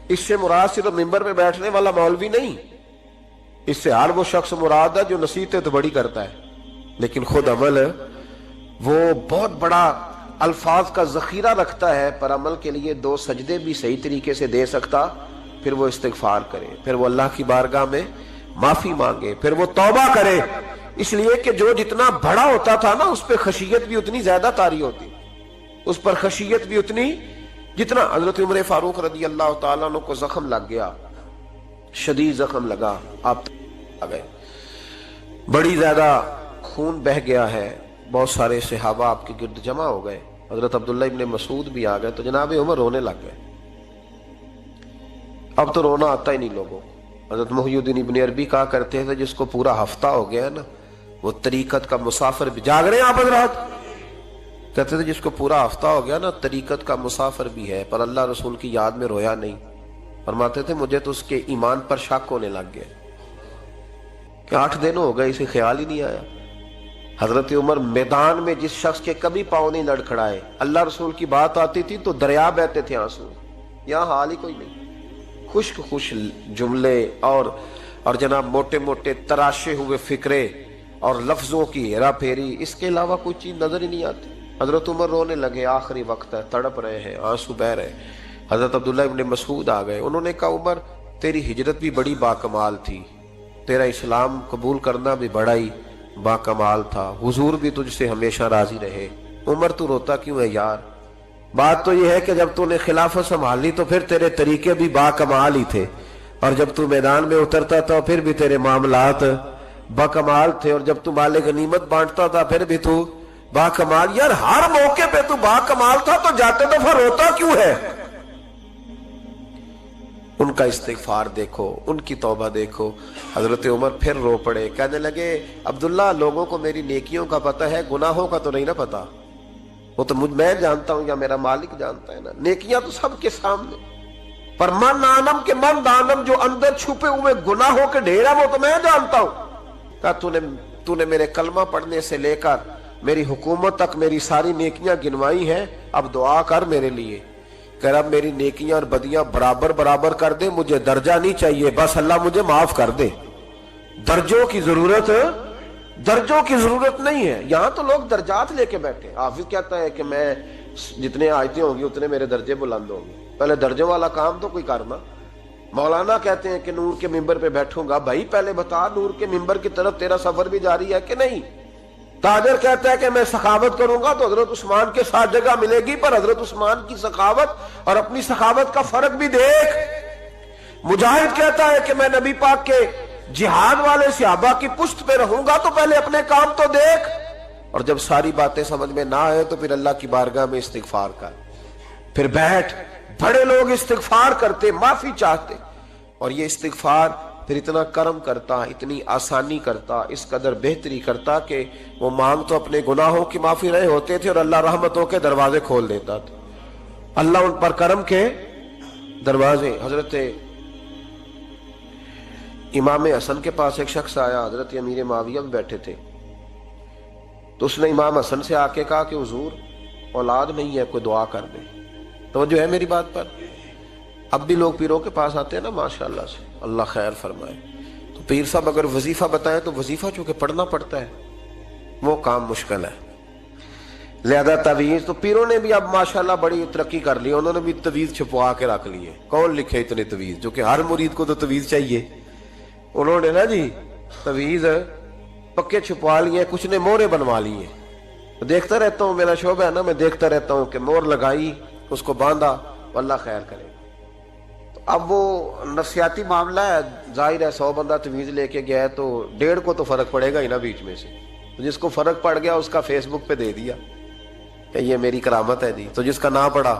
A: اس سے مراد صرف ممبر پہ بیٹھنے والا مولوی نہیں، اس سے ہر وہ شخص مراد ہے جو نصیحتیں تو بڑی کرتا ہے لیکن خود عمل وہ بہت بڑا الفاظ کا ذخیرہ رکھتا ہے، پر عمل کے لیے 2 سجدے بھی صحیح طریقے سے دے سکتا، پھر وہ استغفار کرے، پھر وہ اللہ کی بارگاہ میں معافی مانگے، پھر وہ توبہ کرے۔ اس لیے کہ جو جتنا بڑا ہوتا تھا نا اس پہ خشیت بھی اتنی زیادہ طاری ہوتی، اس پر خشیت بھی اتنی جتنا۔ حضرت عمر فاروق رضی اللہ تعالیٰ عنہ کو زخم لگ گیا، شدید زخم لگا، آپ آ گئے، بڑی زیادہ خون بہ گیا ہے، بہت سارے صحابہ آپ کے گرد جمع ہو گئے، حضرت عبداللہ ابن مسعود بھی آ گئے، تو جناب عمر رونے لگ گئے۔ اب تو رونا آتا ہی نہیں لوگوں کو۔ حضرت محی الدین ابن عربی کہا کرتے تھے جس کو پورا ہفتہ ہو گیا نا وہ طریقت کا مسافر بھی، جاگ رہے ہیں آپ حضرات؟ کہتے تھے جس کو پورا ہفتہ ہو گیا نا طریقت کا مسافر بھی ہے پر اللہ رسول کی یاد میں رویا نہیں۔ فرماتے تھے مجھے تو اس کے ایمان پر شک ہونے لگ گیا کہ 8 دن ہو گئے اسے خیال ہی نہیں آیا۔ حضرت عمر میدان میں جس شخص کے کبھی پاؤں نہیں لڑکھڑائے، اللہ رسول کی بات آتی تھی تو دریا بہتے تھے آنسو، یہاں حال ہی کوئی نہیں، خشک خوش جملے اور جناب موٹے موٹے تراشے ہوئے فکرے اور لفظوں کی ہیرا پھیری، اس کے علاوہ کوئی چیز نظر ہی نہیں آتی۔ حضرت عمر رونے لگے، آخری وقت ہے، تڑپ رہے ہیں، آنسو بہ رہے۔ حضرت عبداللہ ابن مسعود آ گئے، انہوں نے کہا عمر تیری ہجرت بھی بڑی باکمال تھی، تیرا اسلام قبول کرنا بھی بڑا ہی باکمال تھا، حضور بھی تجھ سے ہمیشہ راضی رہے، عمر تو روتا کیوں ہے یار؟ بات تو یہ ہے کہ جب تو نے خلافت سنبھالی تو پھر تیرے طریقے بھی باکمال ہی تھے، اور جب تو میدان میں اترتا تھا پھر بھی تیرے معاملات باکمال تھے، اور جب تو مال غنیمت بانٹتا تھا پھر بھی تو باکمال۔ یار ہر موقع پہ تو باکمال تھا تو جاتے دفعہ روتا کیوں ہے؟ ان کا استغفار دیکھو، ان کی توبہ دیکھو۔ حضرت عمر پھر رو پڑے، کہنے لگے عبداللہ لوگوں کو میری نیکیوں کا پتہ ہے، گناہوں کا تو نہیں نا پتہ، وہ تو میں جانتا ہوں یا میرا مالک جانتا ہے نا، نیکیاں تو سب کے سامنے، پر من آنم کے من دانم، جو اندر چھپے ہوئے گناہوں کے ڈھیر ہے وہ تو میں جانتا ہوں۔ کہا تو نے میرے کلمہ پڑھنے سے لے کر میری حکومت تک میری ساری نیکیاں گنوائی ہیں، اب دعا کر میرے لیے کہ رب میری نیکیاں اور بدیاں برابر برابر کر دے، مجھے درجہ نہیں چاہیے، بس اللہ مجھے معاف کر دے۔ درجوں کی ضرورت نہیں ہے۔ یہاں تو لوگ درجات لے کے بیٹھے۔ حافظ کہتا ہے کہ میں جتنے آیتیں ہوں گی اتنے میرے درجے بلند ہوں گے، پہلے درجوں والا کام تو کوئی کرنا۔ مولانا کہتے ہیں کہ نور کے ممبر پہ بیٹھوں گا، بھائی پہلے بتا نور کے ممبر کی طرف تیرا سفر بھی جاری ہے کہ نہیں؟ تاجر کہتا ہے کہ میں سخاوت کروں گا تو حضرت عثمان کے ساتھ جگہ ملے گی، پر حضرت عثمان کی سخاوت اور اپنی سخاوت کا فرق بھی دیکھ۔ مجاہد کہتا ہے کہ میں نبی پاک کے جہاد والے صحابہ کی پشت پہ رہوں گا تو پہلے اپنے کام تو دیکھ۔ اور جب ساری باتیں سمجھ میں نہ آئے تو پھر اللہ کی بارگاہ میں استغفار کر، پھر بیٹھ۔ بڑے لوگ استغفار کرتے، معافی چاہتے، اور یہ استغفار پھر اتنا کرم کرتا، اتنی آسانی کرتا، اس قدر بہتری کرتا کہ وہ مانگ تو اپنے گناہوں کی معافی رہے ہوتے تھے اور اللہ رحمتوں کے دروازے کھول دیتا تھا، اللہ ان پر کرم کے دروازے۔ حضرت امام حسن کے پاس ایک شخص آیا، حضرت امیر معاویہ بھی بیٹھے تھے، تو اس نے امام حسن سے آ کے کہا کہ حضور اولاد نہیں ہے، کوئی دعا کر دے۔ توجہ ہے میری بات پر؟ اب بھی لوگ پیروں کے پاس آتے ہیں نا، ماشاءاللہ سے، اللہ خیر فرمائے، تو پیر صاحب اگر وظیفہ بتائیں تو وظیفہ چونکہ پڑھنا پڑتا ہے وہ کام مشکل ہے، لہذا تعویذ تو پیروں نے بھی اب ماشاءاللہ بڑی ترقی کر لی، انہوں نے بھی تعویذ چھپوا کے رکھ لیے۔ کون لکھے اتنے تعویذ، جو کہ ہر مرید کو تو تعویذ چاہیے، انہوں نے نا جی تعویذ پکے چھپوا لیے، کچھ نے مورے بنوا لیے۔ دیکھتا رہتا ہوں، میرا شعبہ ہے نا، میں دیکھتا رہتا ہوں کہ مور لگائی، اس کو باندھا، اللہ خیر کرے۔ تو اب وہ نفسیاتی معاملہ ہے، ظاہر ہے 100 بندہ تعویذ لے کے گیا ہے تو 1.5 کو تو فرق پڑے گا ہی نا بیچ میں سے، تو جس کو فرق پڑ گیا اس کا فیس بک پہ دے دیا کہ یہ میری کرامت ہے جی، تو جس کا نہ پڑا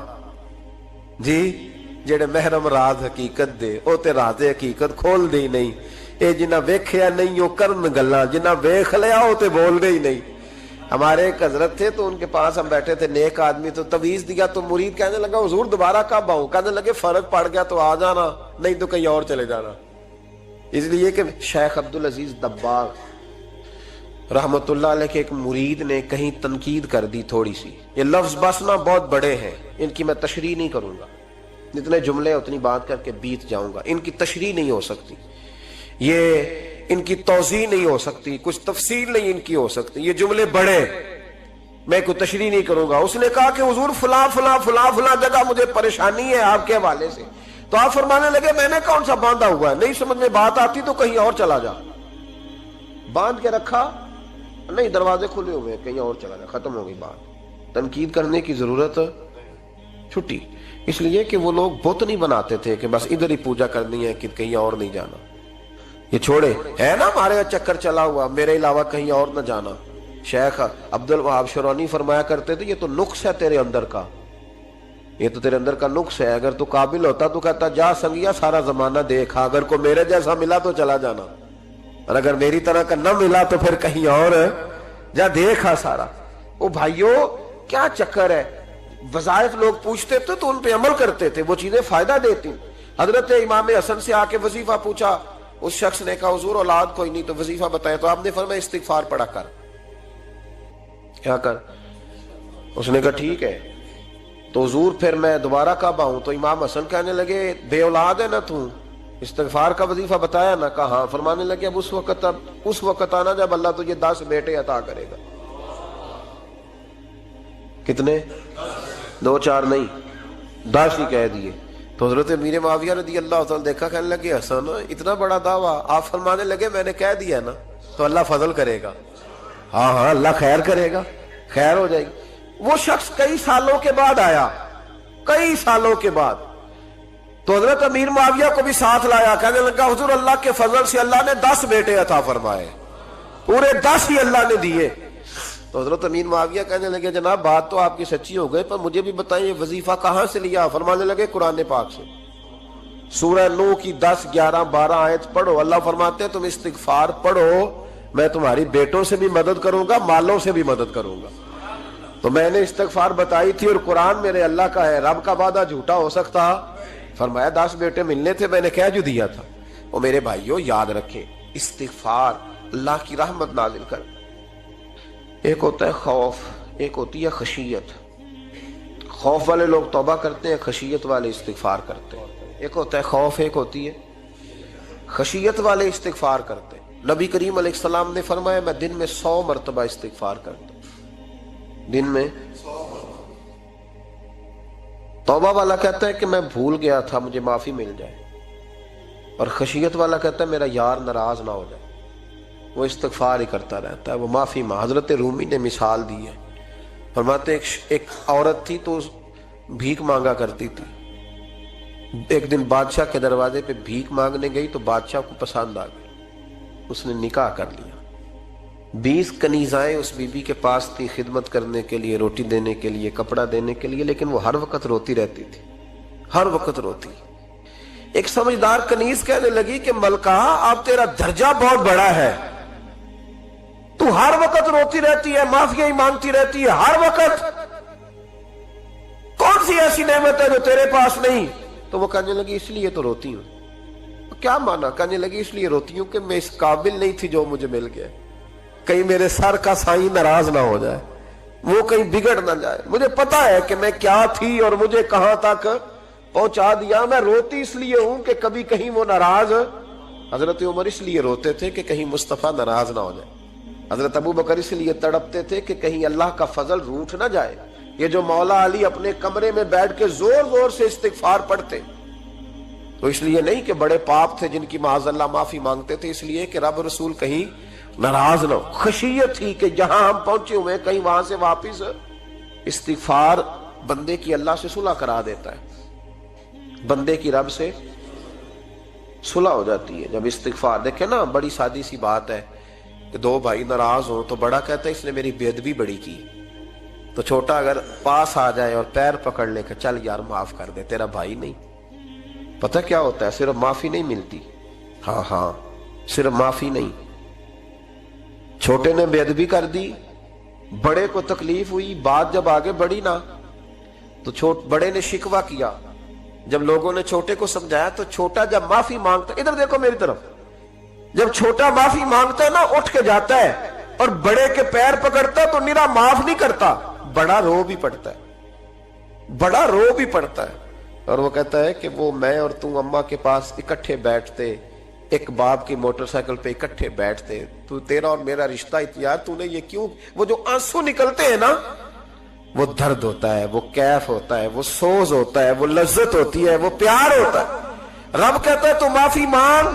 A: جی جڑے محرم راز حقیقت دے او تے راز حقیقت کھول دے ہی نہیں، اے جنہ ویکھیا نہیں او کرن گلاں، جنہ ویکھ لیا او تے بول دے ہی نہیں۔ ہمارے ایک حضرت تھے تو ان کے پاس ہم بیٹھے تھے، نیک آدمی، تو تعویذ دیا تو مرید کہنے لگا حضور دوبارہ کب آؤں؟ کہنے لگے فرق پڑ گیا تو آ جانا، نہیں تو کہیں اور چلے جانا۔ اس لیے کہ شیخ عبدالعزیز دباغ رحمت اللہ علیہ کے ایک مرید نے کہیں تنقید کر دی تھوڑی سی، یہ لفظ بس نا بہت بڑے ہیں، ان کی میں تشریح نہیں کروں گا، جتنے جملے اتنی بات کر کے بیت جاؤں گا، ان کی تشریح نہیں ہو سکتی، یہ ان کی توضیح نہیں ہو سکتی، کچھ تفصیل نہیں ان کی ہو سکتی، یہ جملے بڑے، میں کوئی تشریح نہیں کروں گا۔ اس نے کہا کہ حضور فلاں فلاں فلاں فلاں جگہ مجھے پریشانی ہے آپ کے حوالے سے، تو آپ فرمانے لگے میں نے کون سا باندھا ہوا ہے، نہیں سمجھ میں بات آتی تو کہیں اور چلا جا، باندھ کے رکھا نہیں، دروازے کھلے ہوئے کہیں اور چلا جا، ختم ہو گئی بات۔ تنقید کرنے کی ضرورت چھٹی، اس لیے کہ وہ لوگ بت نہیں بناتے تھے کہ بس ادھر ہی پوجا کرنی ہے کہ کہیں اور نہیں جانا، یہ چھوڑے ہے نا ہمارے چکر چلا ہوا، میرے علاوہ کہیں اور نہ جانا۔ شیخ عبد الوہاب شرونی فرمایا کرتے تھے یہ تو نقص ہے تیرے اندر کا، یہ تو تیرے اندر کا نقص ہے، اگر تو قابل ہوتا تو کہتا جا سنگیا سارا زمانہ دیکھا، اگر کوئی میرے جیسا ملا تو چلا جانا، اور اگر میری طرح کا نہ ملا تو پھر کہیں اور جا دیکھا سارا۔ او بھائیو کیا چکر ہے، وظائف لوگ پوچھتے تھے تو ان پہ عمل کرتے تھے، وہ چیزیں فائدہ دیتی۔ حضرت امام حسن سے آ کے وظیفہ پوچھا، اس شخص نے کہا حضور اولاد کوئی نہیں تو وظیفہ بتائے، تو آپ نے فرمایا استغفار پڑھا کر، کیا کر؟ اس نے کہا ٹھیک ہے، تو حضور پھر میں دوبارہ کب آؤں؟ تو امام حسن کہنے لگے بے اولاد ہے نا تو، استغفار کا وظیفہ بتایا نا؟ کہا ہاں۔ فرمانے لگے اب اس وقت آنا جب اللہ تجھے 10 بیٹے عطا کرے گا۔ کتنے؟ 2 4 نہیں، 10 ہی کہہ دیے۔ تو حضرت امیر معاویہ رضی اللہ تعالیٰ دیکھا، کہنے لگے حسن اتنا بڑا دعویٰ؟ آپ فرمانے لگے میں نے کہہ دیا نا تو اللہ فضل کرے گا، ہاں ہاں اللہ خیر کرے گا، خیر ہو جائے گی۔ وہ شخص کئی سالوں کے بعد آیا، کئی سالوں کے بعد، تو حضرت امیر معاویہ کو بھی ساتھ لایا، کہنے لگا حضور اللہ کے فضل سے اللہ نے 10 بیٹے عطا فرمائے، پورے 10 ہی اللہ نے دیے۔ تو حضرت امیر معاویہ کہنے لگے جناب بات تو آپ کی سچی ہو گئی، پر مجھے بھی بتائیں یہ وظیفہ کہاں سے لیا؟ فرمانے لگے قرآن پاک سے، سورہ نوح کی 10 11 12 آیت پڑھو، اللہ فرماتے ہیں تم استغفار پڑھو، میں تمہاری بیٹوں سے بھی مدد کروں گا، مالوں سے بھی مدد کروں گا۔ تو میں نے استغفار بتائی تھی، اور قرآن میرے اللہ کا ہے، رب کا وعدہ جھوٹا ہو سکتا؟ فرمایا 10 بیٹے ملنے تھے، میں نے کہہ جو دیا تھا۔ وہ میرے بھائیوں یاد رکھیں، استغفار اللہ کی رحمت نازل کر۔ ایک ہوتا ہے خوف، ایک ہوتی ہے خشیت۔ خوف والے لوگ توبہ کرتے ہیں، خشیت والے استغفار کرتے ہیں۔ ایک ہوتا ہے خوف، ایک ہوتی ہے خشیت والے استغفار کرتے ہیں۔ نبی کریم علیہ السلام نے فرمایا میں دن میں 100 مرتبہ استغفار کرتا ہوں، دن میں۔ توبہ والا کہتا ہے کہ میں بھول گیا تھا، مجھے معافی مل جائے، اور خشیت والا کہتا ہے میرا یار ناراض نہ ہو جائے، وہ استغفار ہی کرتا رہتا ہے، وہ معافی مانگ۔ حضرت رومی نے مثال دی ہے، فرماتے ایک عورت تھی تو بھیک مانگا کرتی تھی۔ ایک دن بادشاہ کے دروازے پہ بھیک مانگنے گئی تو بادشاہ کو پسند آ گئی، اس نے نکاح کر لیا۔ 20 کنیزائیں اس بی بی کے پاس تھی خدمت کرنے کے لیے، روٹی دینے کے لیے، کپڑا دینے کے لیے، لیکن وہ ہر وقت روتی رہتی تھی، ہر وقت روتی۔ ایک سمجھدار کنیز کہنے لگی کہ ملکہ اب تیرا درجہ بہت بڑا ہے، تو ہر وقت روتی رہتی ہے، معافیاں ہی مانگتی رہتی ہے ہر وقت، کون سی ایسی نعمت ہے جو تیرے پاس نہیں؟ تو وہ کہنے لگی اس لیے تو روتی ہوں۔ کیا مانا؟ کہنے لگی اس لیے روتی ہوں کہ میں اس قابل نہیں تھی جو مجھے مل گیا، کہیں میرے سر کا سائیں ناراض نہ ہو جائے، وہ کہیں بگڑ نہ جائے، مجھے پتا ہے کہ میں کیا تھی اور مجھے کہاں تک پہنچا دیا، میں روتی اس لیے ہوں کہ کبھی کہیں وہ ناراض۔ حضرت عمر اس لیے روتے تھے کہ کہیں مصطفیٰ ناراض نہ ہو جائے، حضرت ابو بکر اس لیے تڑپتے تھے کہ کہیں اللہ کا فضل روٹھ نہ جائے۔ یہ جو مولا علی اپنے کمرے میں بیٹھ کے زور زور سے استغفار پڑھتے تو اس لیے نہیں کہ بڑے پاپ تھے جن کی معاذ اللہ معافی مانگتے تھے، اس لیے کہ رب رسول کہیں ناراض نہ ہو۔ خشیت تھی کہ جہاں ہم پہنچے ہوئے کہیں وہاں سے واپس۔ استغفار بندے کی اللہ سے صلح کرا دیتا ہے، بندے کی رب سے صلح ہو جاتی ہے جب استغفار۔ دیکھیں نا، بڑی سادی سی بات ہے کہ 2 بھائی ناراض ہوں تو بڑا کہتا ہے اس نے میری بے ادبی بڑی کی، تو چھوٹا اگر پاس آ جائے اور پیر پکڑ لے کہ چل یار معاف کر دے، تیرا بھائی نہیں۔ پتہ کیا ہوتا ہے؟ صرف معافی نہیں ملتی، ہاں صرف معافی نہیں، چھوٹے نے بے ادبی کر دی، بڑے کو تکلیف ہوئی، بات جب آگے بڑھی نا تو بڑے نے شکوہ کیا، جب لوگوں نے چھوٹے کو سمجھایا تو چھوٹا جب معافی مانگتا، ادھر دیکھو میری طرف، جب چھوٹا معافی مانگتا ہے نا اٹھ کے جاتا ہے اور بڑے کے پیر پکڑتا ہے تو نرا معاف نہیں کرتا، بڑا رو بھی پڑتا ہے، بڑا رو بھی پڑتا ہے، اور وہ کہتا ہے کہ وہ میں اور تم اماں کے پاس اکٹھے بیٹھتے، ایک باپ کی موٹر سائیکل پہ اکٹھے بیٹھتے، تو تیرا اور میرا رشتہ یار تو نے یہ کیوں؟ وہ جو آنسو نکلتے ہیں نا، وہ درد ہوتا ہے، وہ کیف ہوتا ہے، وہ سوز ہوتا ہے، وہ لذت ہوتی ہے، وہ پیار ہوتا ہے۔ رب کہتا ہے تو معافی مانگ،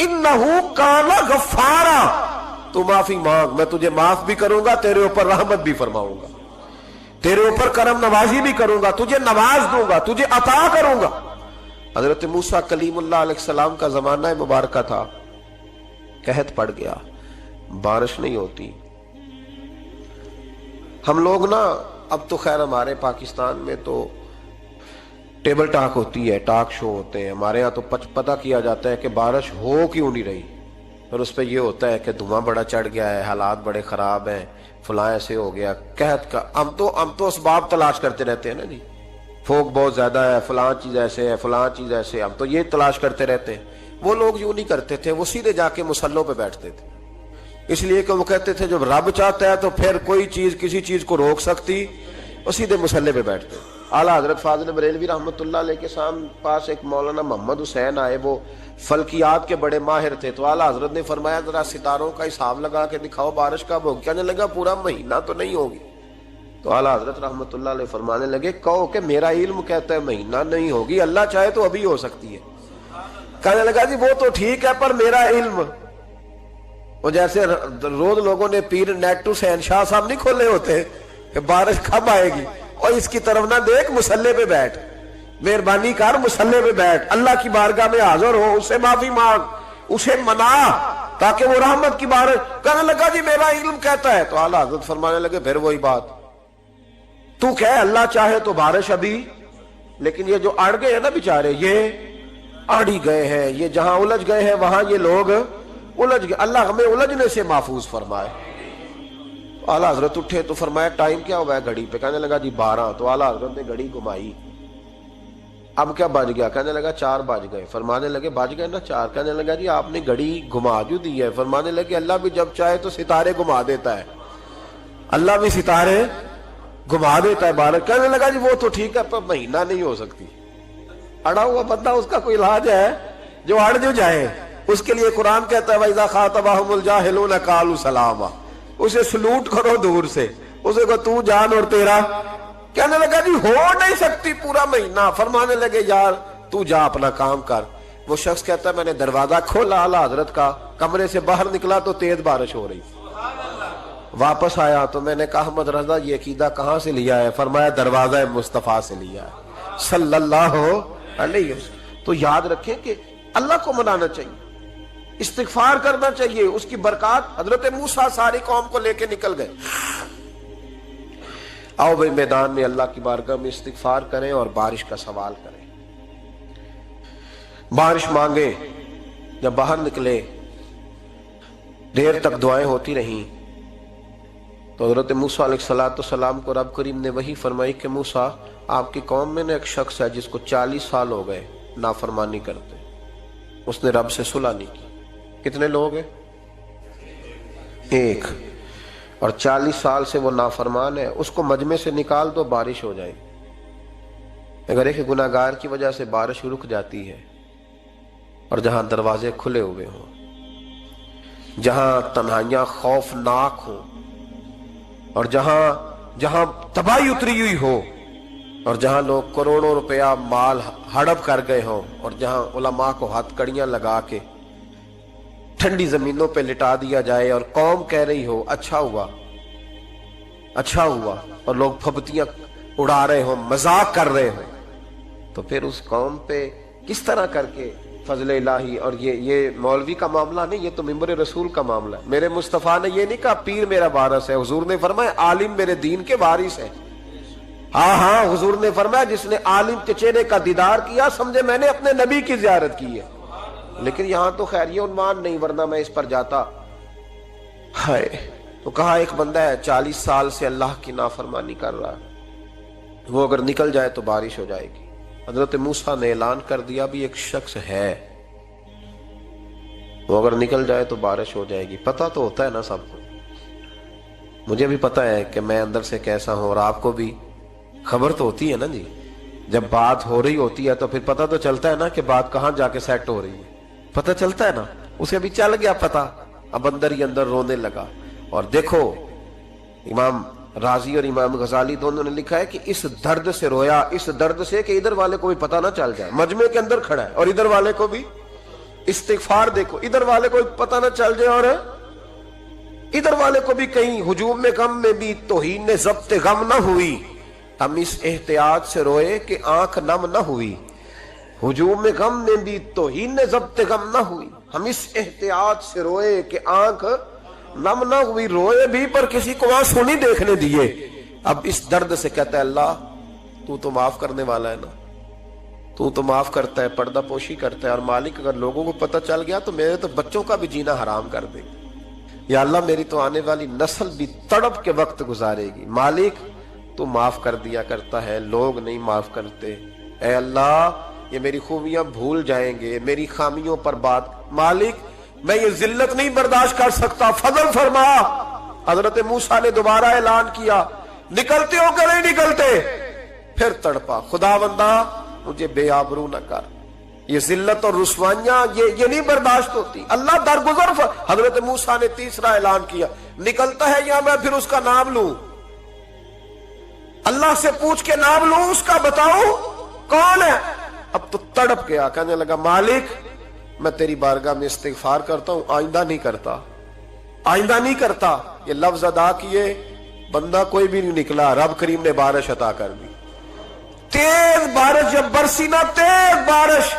A: انہو کان غفارا، تو معافی مانگ، میں تجھے معاف بھی کروں گا، تیرے اوپر رحمت بھی فرماؤں گا، تیرے اوپر کرم نوازی بھی کروں گا، تجھے نواز دوں گا، تجھے عطا کروں گا۔ حضرت موسیٰ کلیم اللہ علیہ السلام کا زمانہ مبارکہ تھا، قحط پڑ گیا، بارش نہیں ہوتی۔ ہم لوگ نا اب تو خیر ہمارے پاکستان میں تو ٹیبل ٹاک ہوتی ہے، ٹاک شو ہوتے ہیں، ہمارے ہاں تو پتہ کیا جاتا ہے کہ بارش ہو کیوں نہیں رہی، اور اس پہ یہ ہوتا ہے کہ دھواں بڑا چڑھ گیا ہے، حالات بڑے خراب ہیں، فلاں ایسے ہو گیا، قحط کا۔ ہم تو اسباب تلاش کرتے رہتے ہیں نا جی، فوق بہت زیادہ ہے، فلاں چیز ایسے ہے، فلاں چیز ایسے، ہم تو یہ تلاش کرتے رہتے ہیں۔ وہ لوگ یوں نہیں کرتے تھے، وہ سیدھے جا کے مصلوں پہ بیٹھتے تھے، اس لیے کہ وہ کہتے تھے جب رب چاہتا ہے تو پھر کوئی چیز کسی چیز کو روک سکتی، وہ سیدھے مصلے پہ بیٹھتے۔ اعلیٰ حضرت فاضل بریلوی رحمۃ اللہ علیہ کے پاس ایک مولانا محمد حسین آئے، وہ فلکیات کے بڑے ماہر تھے، تو اعلیٰ حضرت نے فرمایا ذرا ستاروں کا حساب لگا کے دکھاؤ بارش کب ہوگی؟ کہنے لگا پورا مہینہ تو نہیں ہوگی۔ تو اعلیٰ حضرت رحمۃ اللہ علیہ فرمانے لگے کہو کہ میرا علم کہتا ہے مہینہ نہیں ہوگی، اللہ چاہے تو ابھی ہو سکتی ہے۔ کہنے لگا جی وہ تو ٹھیک ہے پر میرا علم، وہ جیسے روز لوگوں نے پیر نیٹ ٹو شہنشاہ صاحب نہیں کھولے ہوتے کہ بارش کب آئے گی، اور اس کی طرف نہ دیکھ، مصلے پہ بیٹھ، مہربانی کر مصلے پہ بیٹھ، اللہ کی بارگاہ میں حاضر ہو، اسے معافی مانگ، اسے منا تاکہ وہ رحمت کی بارش۔ کہنے لگا جی میرا علم کہتا ہے۔ تو اعلیٰ حضرت فرمانے لگے پھر وہی بات، تو کہ اللہ چاہے تو بارش ابھی، لیکن یہ جو اڑ گئے ہیں نا بیچارے، یہ اڑی گئے ہیں، یہ جہاں الجھ گئے ہیں وہاں یہ لوگ الجھ گئے، اللہ ہمیں الجھنے سے محفوظ فرمائے۔ اعلیٰ حضرت اٹھے تو فرمایا ٹائم کیا ہوا ہے گھڑی پہ؟ کہنے لگا جی 12۔ تو اعلیٰ حضرت نے گھڑی گھمائی، اب کیا بج گیا؟ کہنے لگا 4 بج گئے۔ فرمانے لگے بج گئے نا 4؟ کہنے لگا جی آپ نے گھڑی گھما جو دی ہے۔ فرمانے لگے اللہ بھی جب چاہے تو ستارے گھما دیتا ہے، اللہ بھی ستارے گھما دیتا ہے بارہ۔ کہنے لگا جی وہ تو ٹھیک ہے پر مہینہ نہیں ہو سکتی۔ اڑا ہوا بندہ، اس کا کوئی علاج ہے جو اڑ جو جائے؟ اس کے لیے قرآن کہتا ہے وَإِذَا خَاطَبَهُمُ الْجَاهِلُونَ قَالُوا سَلَامًا، اسے سلوٹ کرو دور سے، اسے کو تو جان اور تیرا۔ کہنے لگا جی ہو نہیں سکتی پورا مہینہ۔ فرمانے لگے یار تو جا اپنا کام کر۔ وہ شخص کہتا ہے میں نے دروازہ کھولا اعلیٰ حضرت کا، کمرے سے باہر نکلا تو تیز بارش ہو رہی۔ واپس آیا تو میں نے کہا احمد رضا یہ عقیدہ کہاں سے لیا ہے؟ فرمایا دروازہ مصطفیٰ سے لیا ہے صلی اللہ علیہ وسلم۔ تو یاد رکھیں کہ اللہ کو منانا چاہیے، استغفار کرنا چاہیے، اس کی برکات۔ حضرت موسیٰ ساری قوم کو لے کے نکل گئے۔ آؤ بھائی میدان میں اللہ کی بارگاہ میں استغفار کریں اور بارش کا سوال کریں، بارش مانگے۔ جب باہر نکلے دیر تک دعائیں ہوتی رہیں تو حضرت موسیٰ علیہ السلام کو رب کریم نے وحی فرمائی کہ موسیٰ آپ کی قوم میں نے ایک شخص ہے جس کو 40 سال ہو گئے نافرمانی کرتے، اس نے رب سے صلح نہیں کی۔ کتنے لوگ ہیں؟ ایک، اور 40 سال سے وہ نافرمان ہے، اس کو مجمع سے نکال دو بارش ہو جائے۔ اگر ایک گناہگار کی وجہ سے بارش رک جاتی ہے اور جہاں دروازے کھلے ہوئے ہوں، جہاں تنہائیاں خوفناک ہوں، اور جہاں تباہی اتری ہوئی ہو، اور جہاں لوگ کروڑوں روپیہ مال ہڑپ کر گئے ہوں، اور جہاں علماء کو ہاتھ کڑیاں لگا کے ٹھنڈی زمینوں پہ لٹا دیا جائے اور قوم کہہ رہی ہو اچھا ہوا اچھا ہوا، اور لوگ پھبتیاں اڑا رہے ہوں، مذاق کر رہے ہوں، تو پھر اس قوم پہ کس طرح کر کے فضل الہی۔ اور یہ مولوی کا معاملہ نہیں، یہ تو ممبر رسول کا معاملہ ہے۔ میرے مصطفیٰ نے یہ نہیں کہا پیر میرا وارث ہے، حضور نے فرمایا عالم میرے دین کے وارث ہے۔ ہاں حضور نے فرمایا جس نے عالم کے چہرے کا دیدار کیا سمجھے میں نے اپنے نبی کی زیارت کی ہے۔ لیکن یہاں تو خیر یہ عنوان نہیں، ورنہ میں اس پر جاتا۔ ہائے، تو کہا ایک بندہ ہے 40 سال سے اللہ کی نافرمانی کر رہا ہے، وہ اگر نکل جائے تو بارش ہو جائے گی۔ حضرت موسیٰ نے اعلان کر دیا بھی ایک شخص ہے، وہ اگر نکل جائے تو بارش ہو جائے گی۔ پتہ تو ہوتا ہے نا سب کو، مجھے بھی پتہ ہے کہ میں اندر سے کیسا ہوں، اور آپ کو بھی خبر تو ہوتی ہے نا جی۔ جب بات ہو رہی ہوتی ہے تو پھر پتہ تو چلتا ہے نا کہ بات کہاں جا کے سیٹ ہو رہی ہے، پتہ چلتا ہے نا۔ اسے ابھی چل گیا پتہ، اب اندر ہی اندر رونے لگا۔ اور دیکھو امام رازی اور امام غزالی دونوں نے لکھا ہے کہ اس درد سے رویا، اس درد سے کہ ادھر والے کو بھی پتہ نہ چل جائے، مجمع کے اندر کھڑا ہے اور ادھر والے کو بھی استغفار، دیکھو ادھر والے کو پتہ نہ چل جائے اور ادھر والے کو بھی کہیں ہجوم میں غم میں بھی توہین نے ضبط غم نہ ہوئی۔ ہم اس احتیاط سے روئے کہ آنکھ نم نہ ہوئی، ہجوم میں غم میں بھی توہین نے ضبط غم نہ ہوئی۔ ہم اس احتیاط سے روئے کہ آنکھ نم نہ ہوئی، روئے بھی پر کسی کو آنسو نہیں دیکھنے دیے۔ اب اس درد سے کہتا ہے اللہ تو تو معاف کرنے والا ہے نا، تو تو معاف کرتا ہے، پردہ پوشی کرتا ہے، اور مالک اگر لوگوں کو پتہ چل گیا تو میرے تو بچوں کا بھی جینا حرام کر دے گا، یا اللہ میری تو آنے والی نسل بھی تڑپ کے وقت گزارے گی۔ مالک تو معاف کر دیا کرتا ہے، لوگ نہیں معاف کرتے، اے اللہ یہ میری خوبیاں بھول جائیں گے، میری خامیوں پر بات، مالک میں یہ ذلت نہیں برداشت کر سکتا، فضل فرما۔ حضرت موسیٰ نے دوبارہ اعلان کیا نکلتے ہو کہ نہیں نکلتے؟ پھر تڑپا خدا بندہ مجھے بے آبرو نہ کر، یہ ذلت اور رسوائیاں یہ نہیں برداشت ہوتی، اللہ درگزر۔ حضرت موسیٰ نے تیسرا اعلان کیا نکلتا ہے یا میں پھر اس کا نام لوں، اللہ سے پوچھ کے نام لوں اس کا، بتاؤ کون ہے؟ اب تو تڑپ گیا، کہنے لگا مالک میں تیری بارگاہ میں استغفار کرتا ہوں، آئندہ نہیں کرتا، آئندہ نہیں کرتا۔ یہ لفظ ادا کیے، بندہ کوئی بھی نہیں نکلا، رب کریم نے بارش عطا کر دی، تیز بارش جب برسی نا، تیز بارش،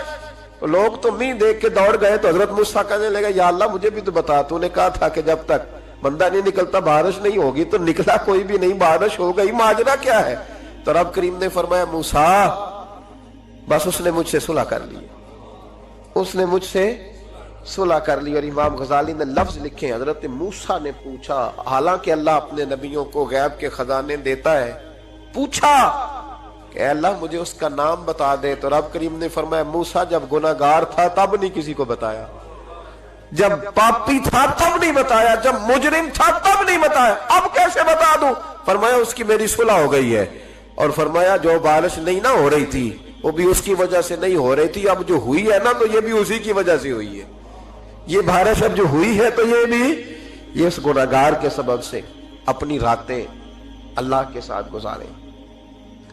A: لوگ تو نہیں دیکھ کے دوڑ گئے۔ تو حضرت موسیٰ کہنے لگا یا اللہ مجھے بھی تو بتا، تو نے کہا تھا کہ جب تک بندہ نہیں نکلتا بارش نہیں ہوگی، تو نکلا کوئی بھی نہیں، بارش ہو گئی، ماجرا کیا ہے؟ تو رب کریم نے فرمایا موسیٰ بس اس نے مجھ سے صلح کر لی، اس نے مجھ سے صلح کر لی۔ اور امام غزالی نے لفظ لکھے حضرت موسیٰ نے پوچھا، حالانکہ اللہ اپنے نبیوں کو غیب کے خزانے دیتا ہے، پوچھا کہ اے اللہ مجھے اس کا نام بتا دے، تو رب کریم نے فرمایا موسیٰ جب گناہگار تھا تب نہیں کسی کو بتایا، جب پاپی تھا تب نہیں بتایا، جب مجرم تھا تب نہیں بتایا، اب کیسے بتا دوں؟ فرمایا اس کی میری صلح ہو گئی ہے، اور فرمایا جو بارش نہیں نہ ہو رہی تھی وہ بھی اس کی وجہ سے نہیں ہو رہی تھی، اب جو ہوئی ہے نا تو یہ بھی اسی کی وجہ سے ہوئی ہے، یہ بارش اب جو ہوئی ہے تو یہ بھی یہ اس گناہگار کے سبب سے۔ اپنی راتیں اللہ کے ساتھ گزاریں،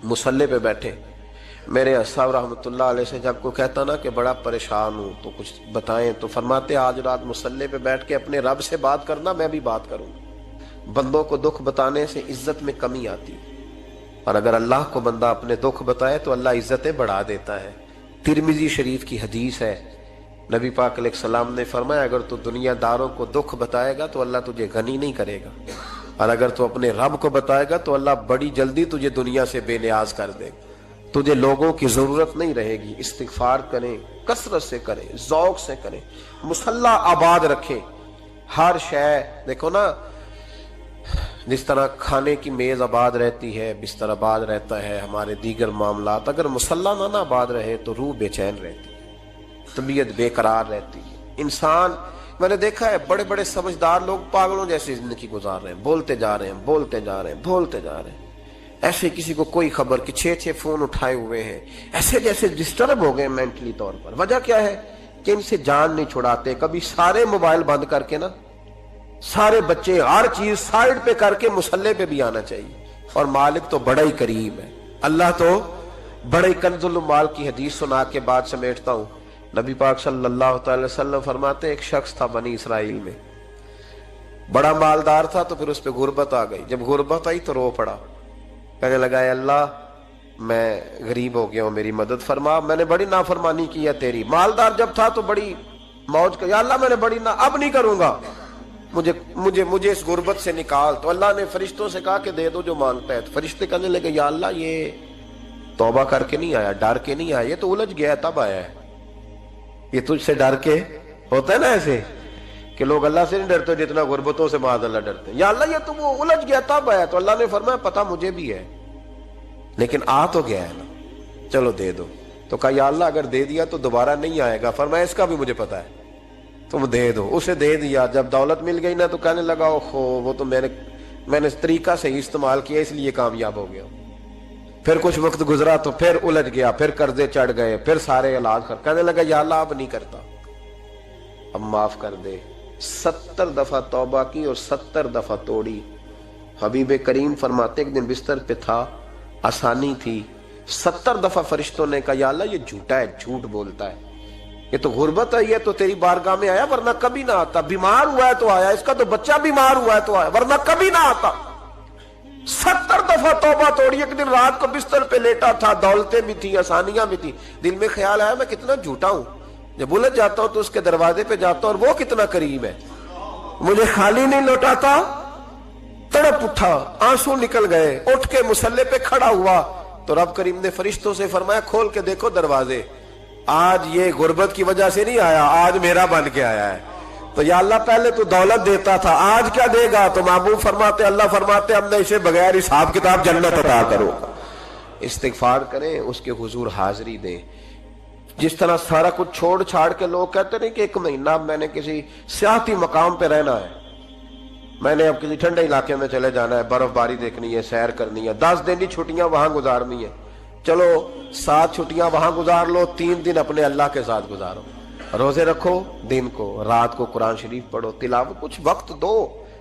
A: مصلی پہ بیٹھے۔ میرے صاحب رحمۃ اللہ علیہ سے جب کوئی کہتا نا کہ بڑا پریشان ہوں تو کچھ بتائیں، تو فرماتے آج رات مصلی پہ بیٹھ کے اپنے رب سے بات کرنا، میں بھی بات کروں۔ بندوں کو دکھ بتانے سے عزت میں کمی آتی، اور اگر اللہ کو بندہ اپنے دکھ بتائے تو اللہ عزتیں بڑھا دیتا ہے۔ ترمذی شریف کی حدیث ہے، نبی پاک علیہ السلام نے فرمایا اگر تو دنیا داروں کو دکھ بتائے گا تو اللہ تجھے غنی نہیں کرے گا، اور اگر تو اپنے رب کو بتائے گا تو اللہ بڑی جلدی تجھے دنیا سے بے نیاز کر دے گا، تجھے لوگوں کی ضرورت نہیں رہے گی۔ استغفار کریں، کثرت سے کریں، ذوق سے کریں، مصلی آباد رکھیں، ہر شے دیکھو نا، جس طرح کھانے کی میز آباد رہتی ہے، بستر آباد رہتا ہے، ہمارے دیگر معاملات، اگر مصلی نہ آباد رہے تو روح بے چین رہتی، طبیعت بے قرار رہتی۔ انسان میں نے دیکھا ہے بڑے بڑے سمجھدار لوگ پاگلوں جیسی زندگی گزار رہے ہیں، بولتے جا رہے ہیں، بولتے جا رہے ہیں، بولتے جا رہے ہیں، ایسے کسی کو کوئی خبر کہ 6 فون اٹھائے ہوئے ہیں، ایسے جیسے ڈسٹرب ہو گئے مینٹلی طور پر۔ وجہ کیا ہے کہ ان سے جان نہیں چھڑاتے۔ کبھی سارے موبائل بند کر کے نا، سارے بچے ہر چیز سائیڈ پہ کر کے مصلی پہ بھی آنا چاہیے، اور مالک تو بڑا ہی قریب ہے، اللہ تو بڑے کنز المال کی حدیث سنا کے بعد سمیٹتا ہوں۔ نبی پاک صلی اللہ تعالی وسلم فرماتے ایک شخص تھا بنی اسرائیل میں، بڑا مالدار تھا، تو پھر اس پہ غربت آ گئی۔ جب غربت آئی تو رو پڑا، کہنے لگا اے اللہ میں غریب ہو گیا ہوں، میری مدد فرما، میں نے بڑی نافرمانی کی ہے تیری۔ مالدار جب تھا تو بڑی موج کا، یا اللہ میں نے بڑی اب نہیں کروں گا، مجھے اس غربت سے نکال۔ تو اللہ نے فرشتوں سے کہا کہ دے دو جو مانگتا ہے۔ تو فرشتے کہنے لگے یا اللہ یہ توبہ کر کے نہیں آیا، ڈر کے نہیں آیا، یہ تو الجھ گیا تب آیا ہے، یہ تجھ سے ڈر کے ہوتا ہے نا ایسے کہ لوگ اللہ سے نہیں ڈرتے جتنا غربتوں سے معاذ اللہ ڈرتے ہیں، یا اللہ یہ تو وہ الجھ گیا تب آیا۔ تو اللہ نے فرمایا پتہ مجھے بھی ہے، لیکن آ تو گیا ہے نا، چلو دے دو۔ تو کہا یا اللہ اگر دے دیا تو دوبارہ نہیں آئے گا۔ فرمایا اس کا بھی مجھے پتا ہے، تم دے دو۔ اسے دے دیا۔ جب دولت مل گئی نا تو کہنے لگا اوہو وہ تو میں نے اس طریقہ سے ہی استعمال کیا اس لیے کامیاب ہو گیا۔ پھر کچھ وقت گزرا تو پھر الجھ گیا، پھر قرضے چڑھ گئے، پھر سارے علاج کر، کہنے لگا یا اللہ اب نہیں کرتا، اب معاف کر دے۔ 70 دفعہ توبہ کی اور 70 دفعہ توڑی۔ حبیب کریم فرماتے ایک دن بستر پہ تھا، آسانی تھی، 70 دفعہ فرشتوں نے کہا یا اللہ یہ جھوٹا ہے، جھوٹ بولتا ہے، یہ تو غربت آئی ہے تو تیری بارگاہ میں آیا ورنہ کبھی نہ آتا، بیمار ہوا ہے تو آیا، اس کا تو بچہ بیمار ہوا ہے تو آیا ورنہ کبھی نہ آتا۔ 70 دفعہ توبہ توڑی۔ ایک دن رات کو بستر پہ لیٹا تھا، دولتیں بھی تھی، آسانیاں بھی تھی، دل میں خیال آیا میں کتنا جھوٹا ہوں، جب الجھ جاتا ہوں تو اس کے دروازے پہ جاتا ہوں اور وہ کتنا قریب ہے، مجھے خالی نہیں لوٹاتا۔ تڑپ اٹھا، آنسو نکل گئے، اٹھ کے مصلی پہ کھڑا ہوا تو رب کریم نے فرشتوں سے فرمایا کھول کے دیکھو دروازے، آج یہ غربت کی وجہ سے نہیں آیا، آج میرا بن کے آیا ہے۔ تو یا اللہ پہلے تو دولت دیتا تھا، آج کیا دے گا؟ تو محبوب فرماتے اللہ فرماتے ہم نے اسے بغیر حساب کتاب جنت عطا کرو۔ استغفار کریں، اس کے حضور حاضری دیں۔ جس طرح سارا کچھ چھوڑ چھاڑ کے لوگ کہتے نہیں کہ 1 مہینہ میں نے کسی سیاحتی مقام پہ رہنا ہے، میں نے اب کسی ٹھنڈے علاقے میں چلے جانا ہے، برف باری دیکھنی ہے، سیر کرنی ہے، 10 دن کی چھٹیاں وہاں گزارنی ہے، چلو 7 چھٹیاں وہاں گزار لو، 3 دن اپنے اللہ کے ساتھ گزارو، روزے رکھو، دن کو رات کو قرآن شریف پڑھو، تلاوت، کچھ وقت دو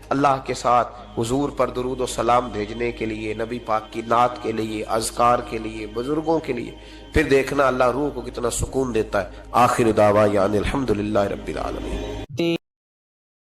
A: اللہ کے ساتھ حضور پر درود و سلام بھیجنے کے لیے، نبی پاک کی نعت کے لیے، اذکار کے لیے، بزرگوں کے لیے، پھر دیکھنا اللہ روح کو کتنا سکون دیتا ہے۔ آخر دعوانا الحمدللہ رب العالمین۔